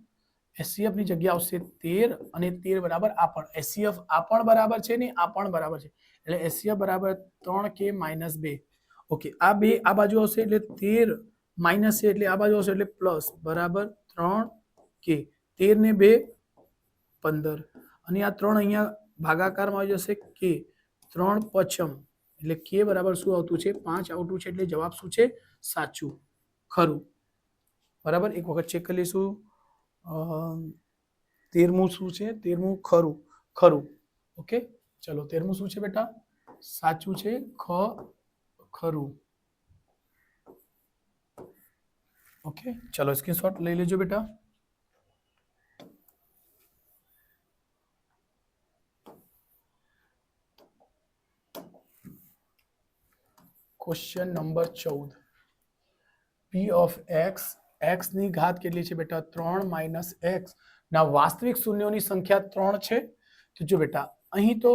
HCF ની જગ્યા આવશે 13 અને 13 બરાબર આ પણ HCF આ પણ બરાબર છે ને આ પણ બરાબર છે એટલે HCF બરાબર 3k - 2. ઓકે આ બે આ બાજુ આવશે એટલે 13 માઇનસ છે એટલે આ બાજુ આવશે એટલે પ્લસ બરાબર 3k. 13 ને 2 15 અને આ 3 અહીંયા ભાગાકારમાં આવી જશે k 3 પછમ એટલે k બરાબર શું આવતું છે 5 આવતું છે એટલે જવાબ શું છે સાચું ખરું બરાબર. એક વખત ચેક કરી લઈશું 13મું શું છે 13મું ખરું ખરું. ઓકે ચલો 13મું શું છે બેટા સાચું છે ખરું. ઓકે ચલો સ્ક્રીનશોટ લઈ લેજો બેટા. Question number 14 p of x x ની ઘાત કેટલી છે બેટા 3 માઇનસ x ના વાસ્તવિક શૂન્યોની સંખ્યા 3 છે તો જો બેટા અહીં તો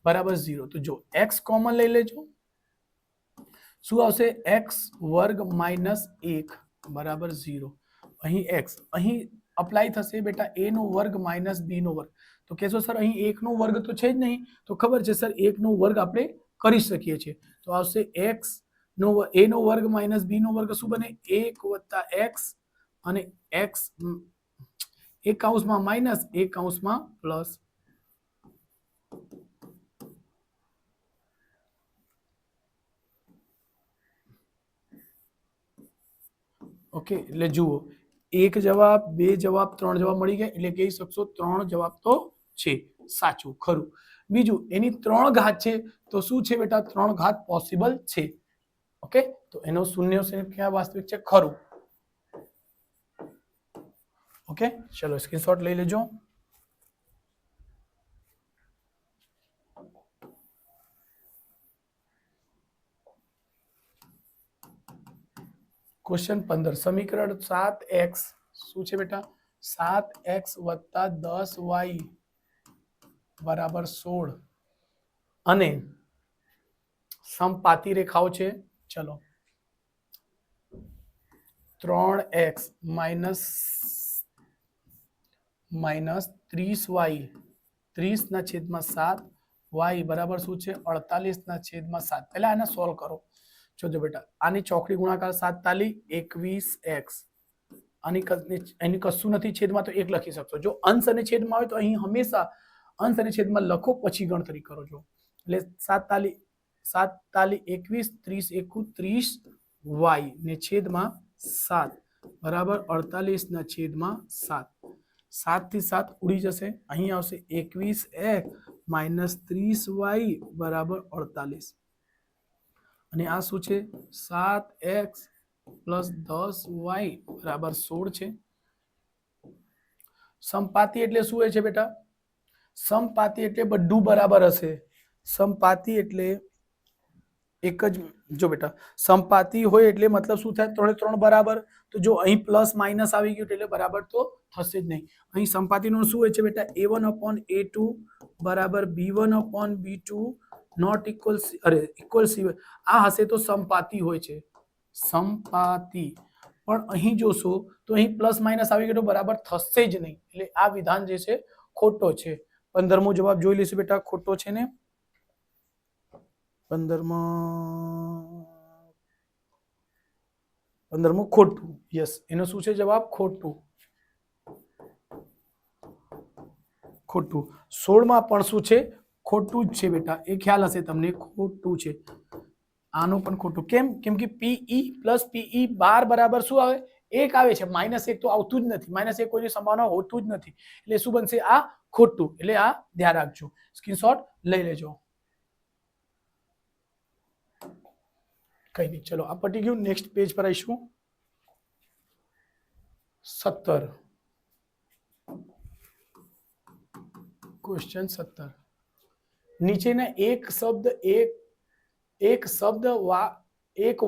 બરાબર 0 તો જો x કોમન લઈ લેજો શું આવશે x વર્ગ માઇનસ 1 બરાબર 0 અહીં x અહીં અપ્લાય થશે બેટા a નો વર્ગ માઇનસ b નો વર્ગ તો કહેશો સર અહીં 1 નો વર્ગ તો છે જ નહીં તો ખબર છે સર 1 નો વર્ગ આપણે કરી શકીએ છીએ તો આવશે x નો a નો વર્ગ માઇનસ b નો વર્ગ શું બને 1 + x અને x એક કૌંસમાં માઇનસ એક કૌંસમાં પ્લસ. ઓકે એટલે જુઓ એક જવાબ બે જવાબ ત્રણ જવાબ મળી ગયા એટલે કહી શકશો ત્રણ જવાબ તો છે સાચું ખરું. બીજું એની 3 ઘાત છે તો શું છે બેટા 3 ઘાત પોસિબલ છે. ઓકે તો એનો શૂન્ય સંખ્યા વાસ્તવિક છે ખરું. ઓકે ચલો સ્ક્રીનશોટ લઈ લેજો. क्वेश्चन 15 समीकरण 7x શું છે બેટા 7x + 10y બરાબર 16 અને સમપાતી રેખાઓ છે. ચલો 3x - 30y 30/7 y બરાબર શું છે 48/7. પહેલા આને સોલ્વ કરો. જો બેટા આની ચોકડી ગુણાકાર 7 તાલી 21x આની કશું નથી છેદમાં તો 1 લખી શકશો. જો અંશ અને છેદમાં હોય તો અહીં હંમેશા અંશ અને છેદમાં લખો પછી ગણતરી કરો છો એટલે 7 તાલી 21 30 એકુ 30y ને છેદમાં 7 બરાબર 48/7. 7 થી 7 ઉડી જશે અહીં આવશે 21x - 30y બરાબર 48 અને આ શું છે 7x + 10y બરાબર 16 છે. સમપાતી એટલે શું હોય છે બેટા સમપાતી એટલે બધું બરાબર હશે. સમપાતી એટલે એક જ જો બેટા સમપાતી હોય એટલે મતલબ શું થાય 3 3 બરાબર તો જો અહીં પ્લસ માઇનસ આવી ગયું એટલે બરાબર તો થશે જ નહીં. અહીં સમપાતીનું શું હોય છે બેટા a1/a2 બરાબર b1/b2 નોટ ઇક્વલ ઇક્વલ આ હશે તો સમપાતી હોય છે સમપાતી. પણ અહીં જોશો તો અહીં પ્લસ માઇનસ આવી ગયો તો બરાબર થશે જ નહીં એટલે આ વિધાન જે છે ખોટો છે. 15મો જવાબ જોઈ લઈશું બેટા ખોટો છે ને 15મો ખોટું. યસ એનો શું છે જવાબ ખોટું ખોટું. 16માં પણ શું છે ખોટું જ છે બેટા એ ખ્યાલ હશે તમને ખોટું છે. આનું પણ ખોટું કેમ કેમ કે PE + PE 12 બરાબર શું આવે 1 આવે છે -1 તો આવતું જ નથી -1 કોઈની સંભાવના હોતું જ નથી એટલે શું બનશે આ ખોટું એટલે આ ધ્યાન રાખજો સ્ક્રીનશોટ લઈ લેજો. કઈ નહીં ચલો આ પટી ગયું નેક્સ્ટ પેજ પર આવીશું 17 क्वेश्चन 17 નીચેના એક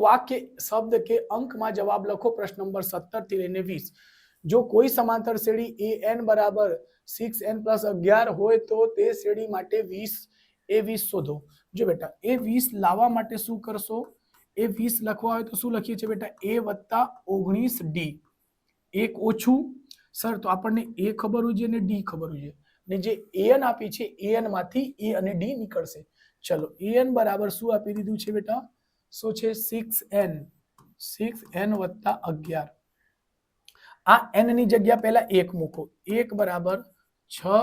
वाक्य शब्द के अंक में जवाब लखो. प्रश्न नंबर 17 થી લઈને 20 जो कोई समांतर श्रेणी an बराबर 6n + 11 હોય તો તે શ્રેણી માટે 20 a20 શોધો. જો બેટા a20 લાવવા માટે શું કરશો a20 લખવા હોય તો શું લખીએ છીએ બેટા a + 19d 1 ઓછું સર તો આપણને એ ખબર હોય છે અને ડી ખબર હોય છે, ને જે એન આપી છે એન માંથી એ અને ડી નીકળશે. ચલો એન બરાબર શું આપી દીધું છે બેટા? શું છે? 6n 11. આ n ની જગ્યા પહેલા 1 મૂકો. 1 બરાબર 6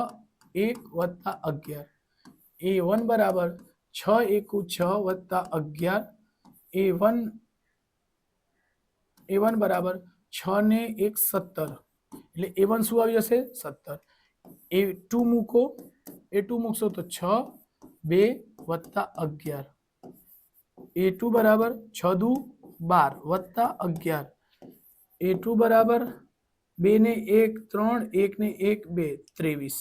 1 + 11. a1 બરાબર 6 × 1 = 6 + 11. a1 બરાબર 6 ને 1 17. એટલે a1 શું આવી જશે? 17. a2 મૂકો. a2 મૂકશો તો 6 2 + 11. a2 બરાબર 6 દુ 12 + 11. a2 બરાબર 2 ને 1 3 1 ને 1 2 23.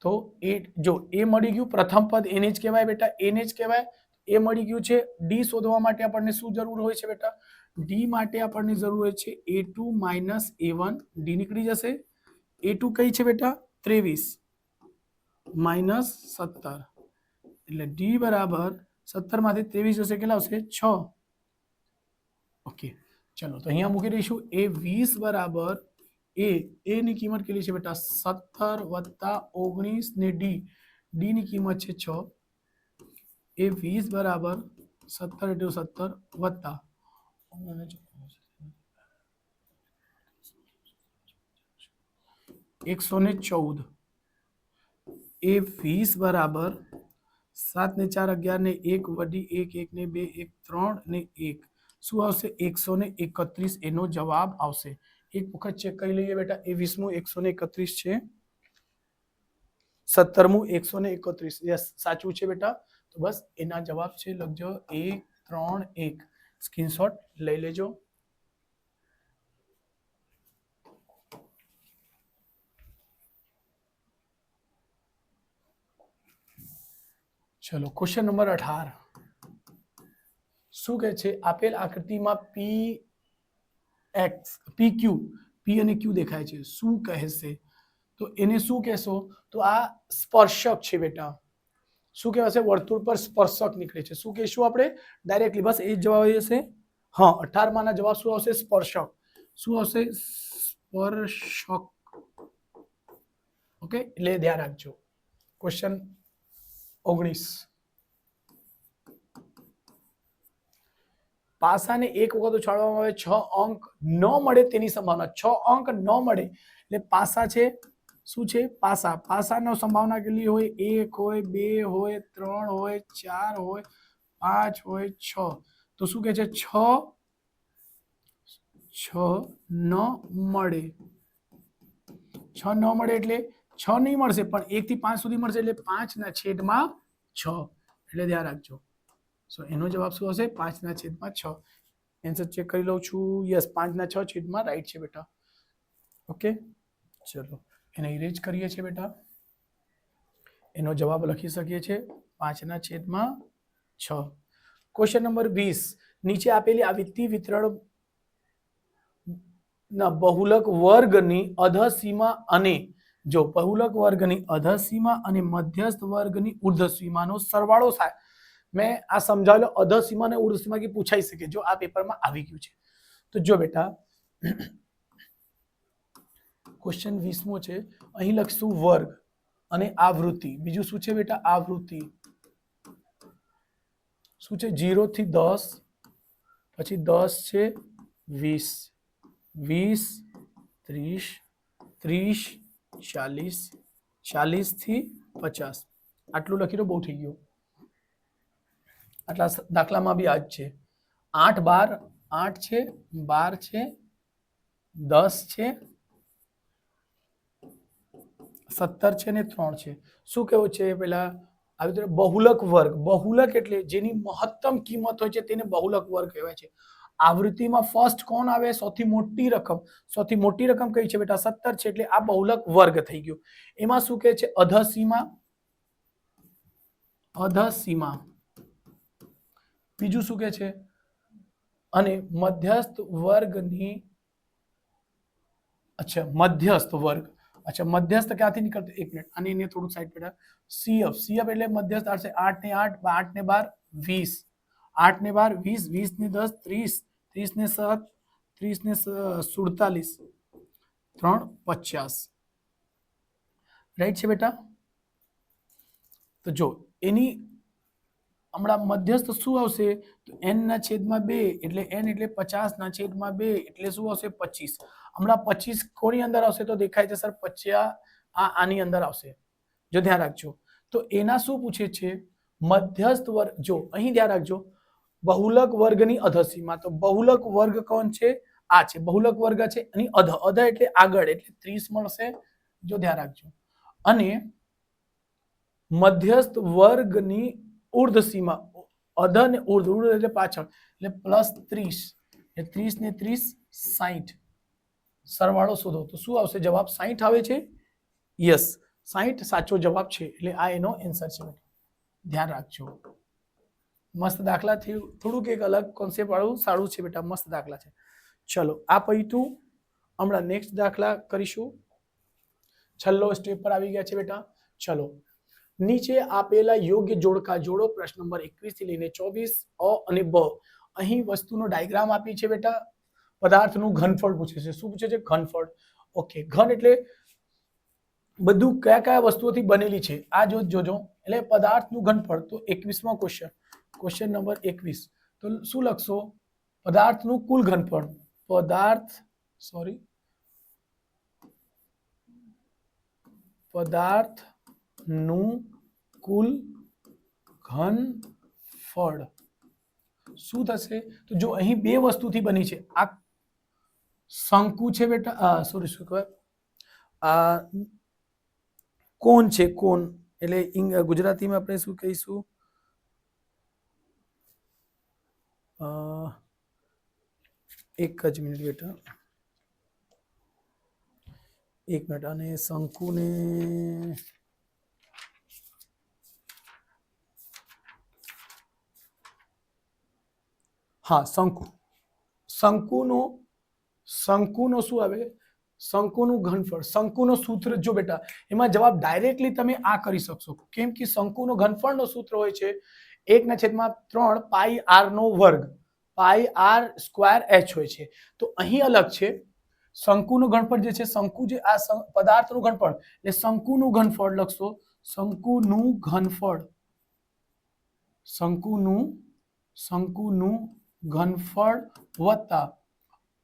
તો એ જો એ મળી ગયું. પ્રથમ પદ એને જ કહેવાય બેટા, એને જ કહેવાય. એ મળી ગયું છે. ડી શોધવા માટે આપણને શું જરૂર હોય છે બેટા? ડી માટે આપણને જરૂર હોય છે a2 - a1. ડી નીકળી જશે. a2 કઈ છે બેટા? 23 - 17. એટલે ડી બરાબર 17 માંથી 23 જશે, કેટલા આવશે? 6. ઓકે ચલો તો અહીંયા મૂકી દઈશું a20 બરાબર એ ની કિંમત કેટલી છે બેટા? 17 + 19 ને ડી ની કિંમત છે 6. a20 બરાબર 17 × 17 વત્તા 114. a20 બરાબર 7 ને 4 11 ને 1 વડી 1 1 ને 2 1 3 ને 1 શું આવશે? 131 એનો જવાબ આવશે. એક વખત ચેક કરી લઈએ બેટા. a20 131 છે, 17 131. યસ સાચું છે બેટા. તો બસ એના જવાબ છે, લખજો 1 3 1. સ્ક્રીનશોટ લઈ લેજો. ચલો ક્વેશ્ચન નંબર 18 શું કહે છે? આપેલ આકૃતિમાં PQ P અને Q દેખાય છે. શું કહેશે? તો એને શું કહેશો? તો આ સ્પર્શક છે બેટા. શું કહેવાશે? વર્તુળ પર સ્પર્શક નીકળે છે. શું કહેશું આપણે? ડાયરેક્ટલી બસ એ જ જવાબ હશે. હા 18 માના જવાબ શું આવશે? સ્પર્શક. શું આવશે? સ્પર્શક. ઓકે એટલે ધ્યાન રાખજો. ક્વેશ્ચન 19 પાસાને એક વખત ઉછાળવામાં આવે 6 અંક ન મળે તેની સંભાવના. 6 અંક ન મળે એટલે પાસા છે. શું છે? પાસા. પાસાનો સંભાવના કેટલી હોય? 1 હોય 2 હોય 3 હોય 4 હોય 5 હોય 6. તો શું કહે છે? 6 ન મળે. 6 ન મળે એટલે 6 નહીં મળશે પણ 1 થી 5 સુધી મળશે એટલે 5/6. એટલે ધ્યાન રાખજો. સો એનો જવાબ શું હશે? 5/6. આન્સર ચેક કરી લઉં છું. યસ 5/6 રાઈટ છે બેટા. ઓકે ચલો એને ઇરેજ કરીએ છીએ બેટા. એનો જવાબ લખી શકીએ છીએ 5/6. ક્વેશ્ચન નંબર 20 નીચે આપેલી આવૃત્તિ વિતરણ ના બહુલક વર્ગની અધસીમા અને જો બહુલક વર્ગની અધસીમા અને મધ્યસ્થ વર્ગની ઉર્ધ્વસીમાનો સરવાળો થાય. મેં આ સમજાવેલો અધસીમા અને ઉર્ધ્વસીમા કે પૂછાઈ શકે જો આ પેપરમાં આવી ગયું છે. તો જો બેટા ક્વેશ્ચન 20મો છે. અહીં લખશું વર્ગ અને આવૃત્તિ. બીજું શું છે બેટા? આવૃત્તિ. શું છે? 0 થી 10 પછી 10 છે 20 20 30 30 40 40 થી 50. આટલું લખી દો બહુ થઈ ગયું. આટલા દાખલામાં બી આ જ છે. 8 12 8 છે 12 છે 10 છે 17 છે ને 3 છે. શું કેવું છે? પેલા આવી રીતે બહુલક વર્ગ. બહુલક એટલે જેની મહત્તમ કિંમત હોય છે તેને બહુલક વર્ગ કહેવાય છે. આવૃત્તિમાં ફર્સ્ટ કોણ આવે? સૌથી મોટી રકમ. સૌથી મોટી રકમ કઈ છે બેટા? 17 છે એટલે આ બહુલક વર્ગ થઈ ગયું. એમાં શું કહે છે? અધસીમા. અધસીમા. બીજું શું કહે છે? અને મધ્યસ્થ વર્ગની અચ્છા મધ્યસ્થ વર્ગ. અચ્છા મધ્યસ્થ ક્યાંથી નીકળતો? 1 મિનિટ આની એને થોડું સાઈડ પર. CF એટલે મધ્યસ્થ આવશે 8 ને 8 8 ને 12 20 8 ને 12 20 20 ને 10 30 30 ને 7 30 ને 47 350 રાઈટ છે બેટા. તો જો એની હમણાં મધ્યસ્થ શું આવશે તો n ના છેદમાં 2 એટલે n એટલે 50 ના છેદમાં 2 એટલે શું આવશે 25. હમણાં 25 કોની અંદર આવશે તો દેખાય છે સર 50 આની અંદર આવશે. જો ધ્યાન રાખજો તો એના શું પૂછે છે મધ્યસ્થ વર્ગ. જો અહીં ધ્યાન રાખજો બહુલક વર્ગની અધસીમા. તો બહુલક વર્ગ કોણ છે આ છે બહુલક વર્ગ છે અને અધ એટલે આગળ એટલે 30 મળશે. જો ધ્યાન રાખજો અને મધ્યસ્થ વર્ગની ઉર્ધ્વ સીમા અધ ને ઉર્ધ્વ એટલે પાછળ એટલે +30 એટલે 30 ને 30 60 સરવાળો શોધો તો શું આવશે જવાબ 60 આવે છે. યસ 60 સાચો જવાબ છે એટલે આ એનો આન્સર છે. ધ્યાન રાખજો મસ્ત દાખલા થયું થોડુંક એક અલગ કોન્સેપ્ટ વાળું સારું છે બેટા મસ્ત દાખલા છે. ચલો આ પૈતું હમણાં નેક્સ્ટ દાખલા કરીશું. છેલ્લો સ્ટેપ પર આવી ગયા છે બેટા. ચલો નીચે આપેલા યોગ્ય જોડકા જોડો. પ્રશ્ન નંબર 21 થી લઈને 24 અ અને બ. અહીં વસ્તુનો ડાયાગ્રામ આપી છે બેટા. પદાર્થનું ઘનફળ પૂછે છે. શું પૂછે છે ઘનફળ. ઓકે ઘન એટલે બધું કયા કયા વસ્તુઓથી બનેલી છે આ જોજો એટલે પદાર્થનું ઘનફળ. તો 21મો ક્વેશ્ચન નંબર 21 તો શું લખશો પદાર્થનું કુલ ઘનફળ. પદાર્થનું કુલ ઘનફળ શું થશે તો જો અહીં બે વસ્તુથી બની છે. આ શંકુ છે બેટા સોરી શું કહેવાય આ કોણ છે કોણ એટલે ગુજરાતીમાં આપણે શું કહીશું એક જ મિનિટ બેટા એક મિનિટ. અને શંકુને હા શંકુનો શું આવે શંકુનું ઘનફળ. શંકુનો સૂત્ર જો બેટા એમાં જવાબ ડાયરેક્ટલી તમે આ કરી શકશો કેમ કે શંકુનો ઘનફળનો સૂત્ર હોય છે 1/3 પાઈ r નો વર્ગ પાઈ r સ્ક્વેર h હોય છે. તો અહીં અલગ છે શંકુનું ઘનફળ જે છે શંકુ જે આ પદાર્થનું ઘનફળ એટલે શંકુનું ઘનફળ લખશો. શંકુનું ઘનફળ વત્તા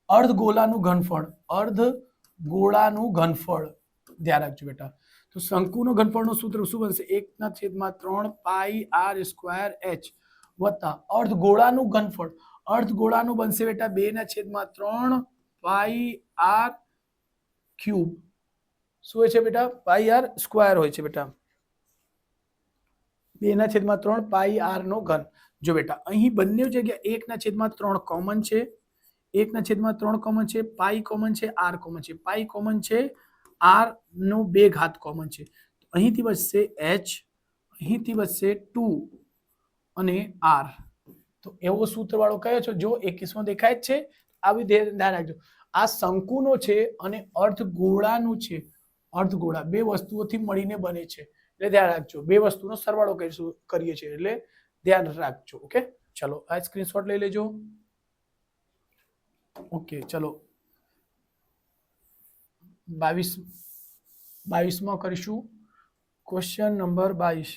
અર્ધગોળાનું ઘનફળ ધ્યાન રાખજો બેટા. તો શંકુનો ઘનફળનું સૂત્ર શું બનશે 1/3 પાઈ r સ્ક્વેર h વત્તા અર્ધગોળાનું ઘનફળ. અર્ધગોળાનું બનશે બેટા 2/3 પાઈ r ક્યુબ. શું હોય છે બેટા પાઈ r સ્ક્વેર હોય છે બેટા 2/3 પાઈ r નો ઘન. જો બેટા અહીં બંને જગ્યા 1/3 કોમન છે 1/3 કોમન છે પાઈ કોમન છે r કોમન છે. પાઈ કોમન છે r નો 2 ઘાત કોમન છે. અહીંથી બચશે h અહીંથી બચશે 2 અને r. તો એવો સૂત્ર વાળો કયો છે જો 21મો દેખાય જ છે. આવી ધ્યાન રાખજો આ શંકુનો છે અને અર્ધગોળાનું છે. અર્ધગોળા બે વસ્તુઓથી મળીને બને છે એટલે ધ્યાન રાખજો બે વસ્તુનો સરવાળો કરીએ છીએ એટલે ધ્યાન રાખજો. ઓકે ચલો આ સ્ક્રીનશોટ લઈ લેજો. ઓકે ચલો 22માં કરીશું ક્વેશ્ચન નંબર 22.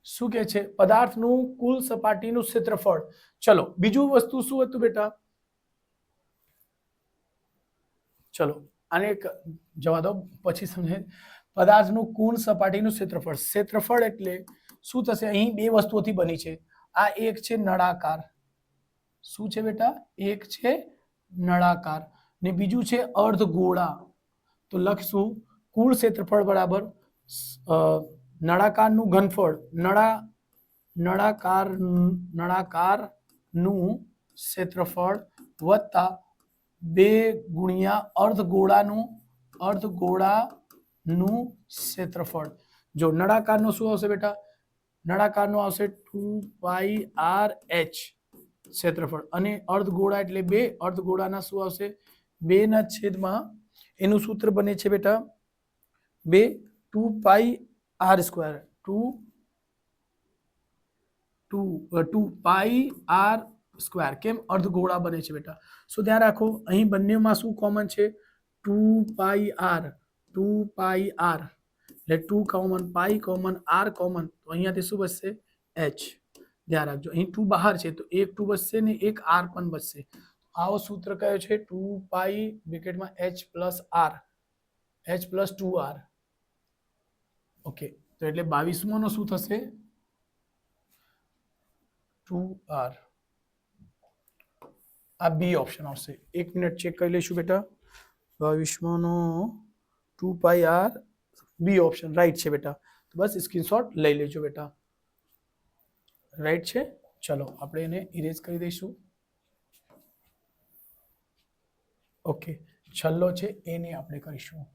શું કે છે પદાર્થનું કુલ સપાટીનું ક્ષેત્રફળ. ચલો બીજું વસ્તુ શું હતું બેટા ચલો આને જવા દો પછી સમજે. પદાર્થનું કુલ સપાટીનું ક્ષેત્રફળ. ક્ષેત્રફળ એટલે શું થશે અહીં બે વસ્તુઓથી બની છે. આ એક છે નળાકાર. શું છે બેટા એક છે નળાકાર ને બીજું છે અર્ધગોળા. તો લખશું કુલ ક્ષેત્રફળ બરાબર નળાકારનું ઘનફળ નળાકારનું ક્ષેત્રફળ વત્તા 2 ગુણ્યા અર્ધગોળાનું ક્ષેત્રફળ. જો નળાકારનો શું આવશે બેટા નળાકારનો આવશે 2 પાઈ r h ક્ષેત્રફળ અને અર્ધગોળા એટલે 2 અર્ધગોળાના શું આવશે 2/, એનું સૂત્ર બને છે બેટા 2 પાઈ r સ્ક્વેર 2 પાઈ r સ્ક્વેર. કેમ? અર્ધગોળા બને છે બેટા. સો ધ્યાન રાખો, અહીં બંનેમાં શું કોમન છે? 2πr. 2πr એટલે 2 કોમન, પાઈ કોમન, આર કોમન, તો અહીંયાથી શું બચશે? h. ધ્યાન રાખજો, અહીં 2 બહાર છે તો એક 2 બચશે ને એક r પણ બચશે. આવો સૂત્ર કયો છે? 2π બ્રેકેટમાં h plus r, h plus 2r. Okay, તો એટલે 22મો નો શું થશે? 2r. આ બી ઓપ્શન આવશે. 1 મિનિટ ચેક કરી લઈશું બેટા. 22મો નો 2πr બી ઓપ્શન રાઈટ છે બેટા. તો બસ સ્ક્રીનશોટ લઈ લેજો બેટા. રાઈટ છે. ચલો આપણે એને ઇરેઝ કરી દઈશું. ઓકે, છેલ્લો છે એને આપણે કરીશું.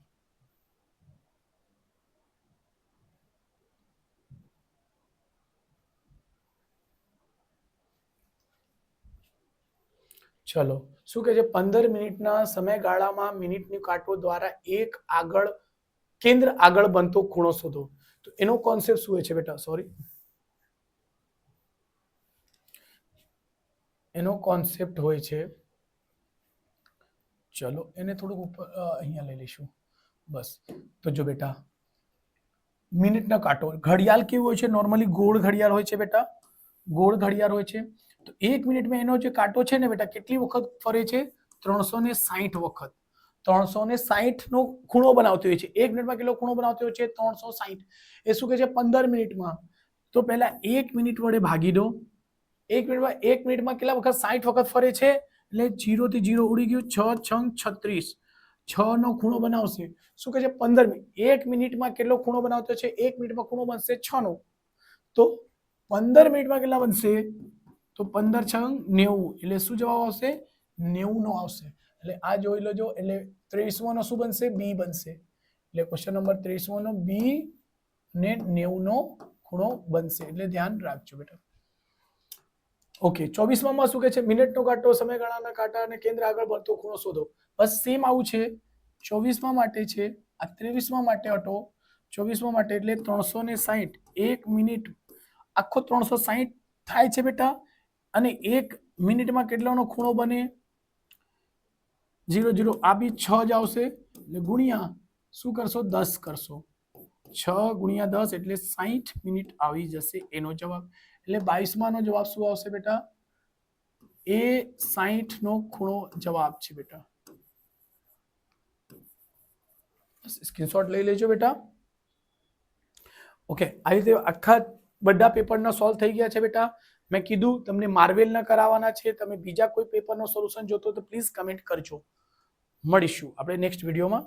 ચલો, શું કહે છે? 15 મિનિટના સમયગાળામાં મિનિટની કાંટો દ્વારા એક કેન્દ્ર આગળ બનતો ખૂણો શોધો. તો એનો કોન્સેપ્ટ શું છે બેટા? સોરી, એનો કોન્સેપ્ટ હોય છે, ચલો એને થોડુંક ઉપર અહીંયા લઈ લઈશું. બસ, તો જો બેટા, મિનિટનો કાંટો, ઘડિયાળ કેવું હોય છે? નોર્મલી ગોળ ઘડિયાળ હોય છે બેટા, ગોળ ઘડિયાળ હોય છે. તો 1 મિનિટમાં એનો જે કાંટો છે ને બેટા, કેટલી વખત ફરે છે? 360 વખત. 360 નો ખૂણો બનાવતી હોય છે. 1 મિનિટમાં કેટલો ખૂણો બનાવતી હોય છે? 360. એ શું કહે છે? 15 મિનિટમાં. તો પહેલા 1 મિનિટ વડે ભાગી દો. 1 મિનિટમાં કેટલા વખત? 60 વખત ફરે છે. એટલે 0 થી 0 ઉડી ગયું. 6 છંગ 36. 6 નો ખૂણો બનાવશે. શું કહે છે? 15 મિનિટ. 1 મિનિટમાં કેટલો ખૂણો બનાવતો છે? 1 મિનિટમાં ખૂણો બનશે 6 નો. તો 15 મિનિટમાં કેટલા બનશે? તો 15 છંગ 90. એટલે શું જવાબ આવશે? 90 નો આવશે. એટલે આ જોઈ લેજો. એટલે 23મો નો શું બનશે? બી બનશે. એટલે ક્વેશ્ચન નંબર 23મો નો બી ને 90 નો ખૂણો બનશે. એટલે ધ્યાન રાખજો બેટા. ઓકે, 24માં શું કહે છે? મિનિટનો કાંટો, સમયગાળાના કાંટા અને કેન્દ્ર આગળ બનતો ખૂણો શોધો. બસ સેમ આવું છે. 24માં માટે છે, આ 23માં માટે હતો. 24માં માટે એટલે 360. 1 મિનિટ આખો 360 થાય છે બેટા. અને 1 મિનિટમાં કેટલાનો ખૂણો બને? 0 0. આ બી 6 જ આવશે. એટલે ગુણ્યા શું કરશો? 10 કરશો. 6 ગુણ્યા 10 એટલે 60 મિનિટ આવી જશે એનો જવાબ. એટલે 22માં નો જવાબ શું આવશે બેટા? એ 60 નો ખૂણો જવાબ છે બેટા. સ્ક્રીનશોટ લઈ લેજો બેટા. ઓકે, આ રીતે આખા બધા પેપરના સોલ્વ થઈ ગયા છે બેટા. મેં કીધું તમને માર્વેલના કરાવવાના છે. તમે બીજા કોઈ પેપરનો સોલ્યુશન જોતો તો પ્લીઝ કમેન્ટ કરજો. મળીશું આપણે નેક્સ્ટ વિડીયોમાં.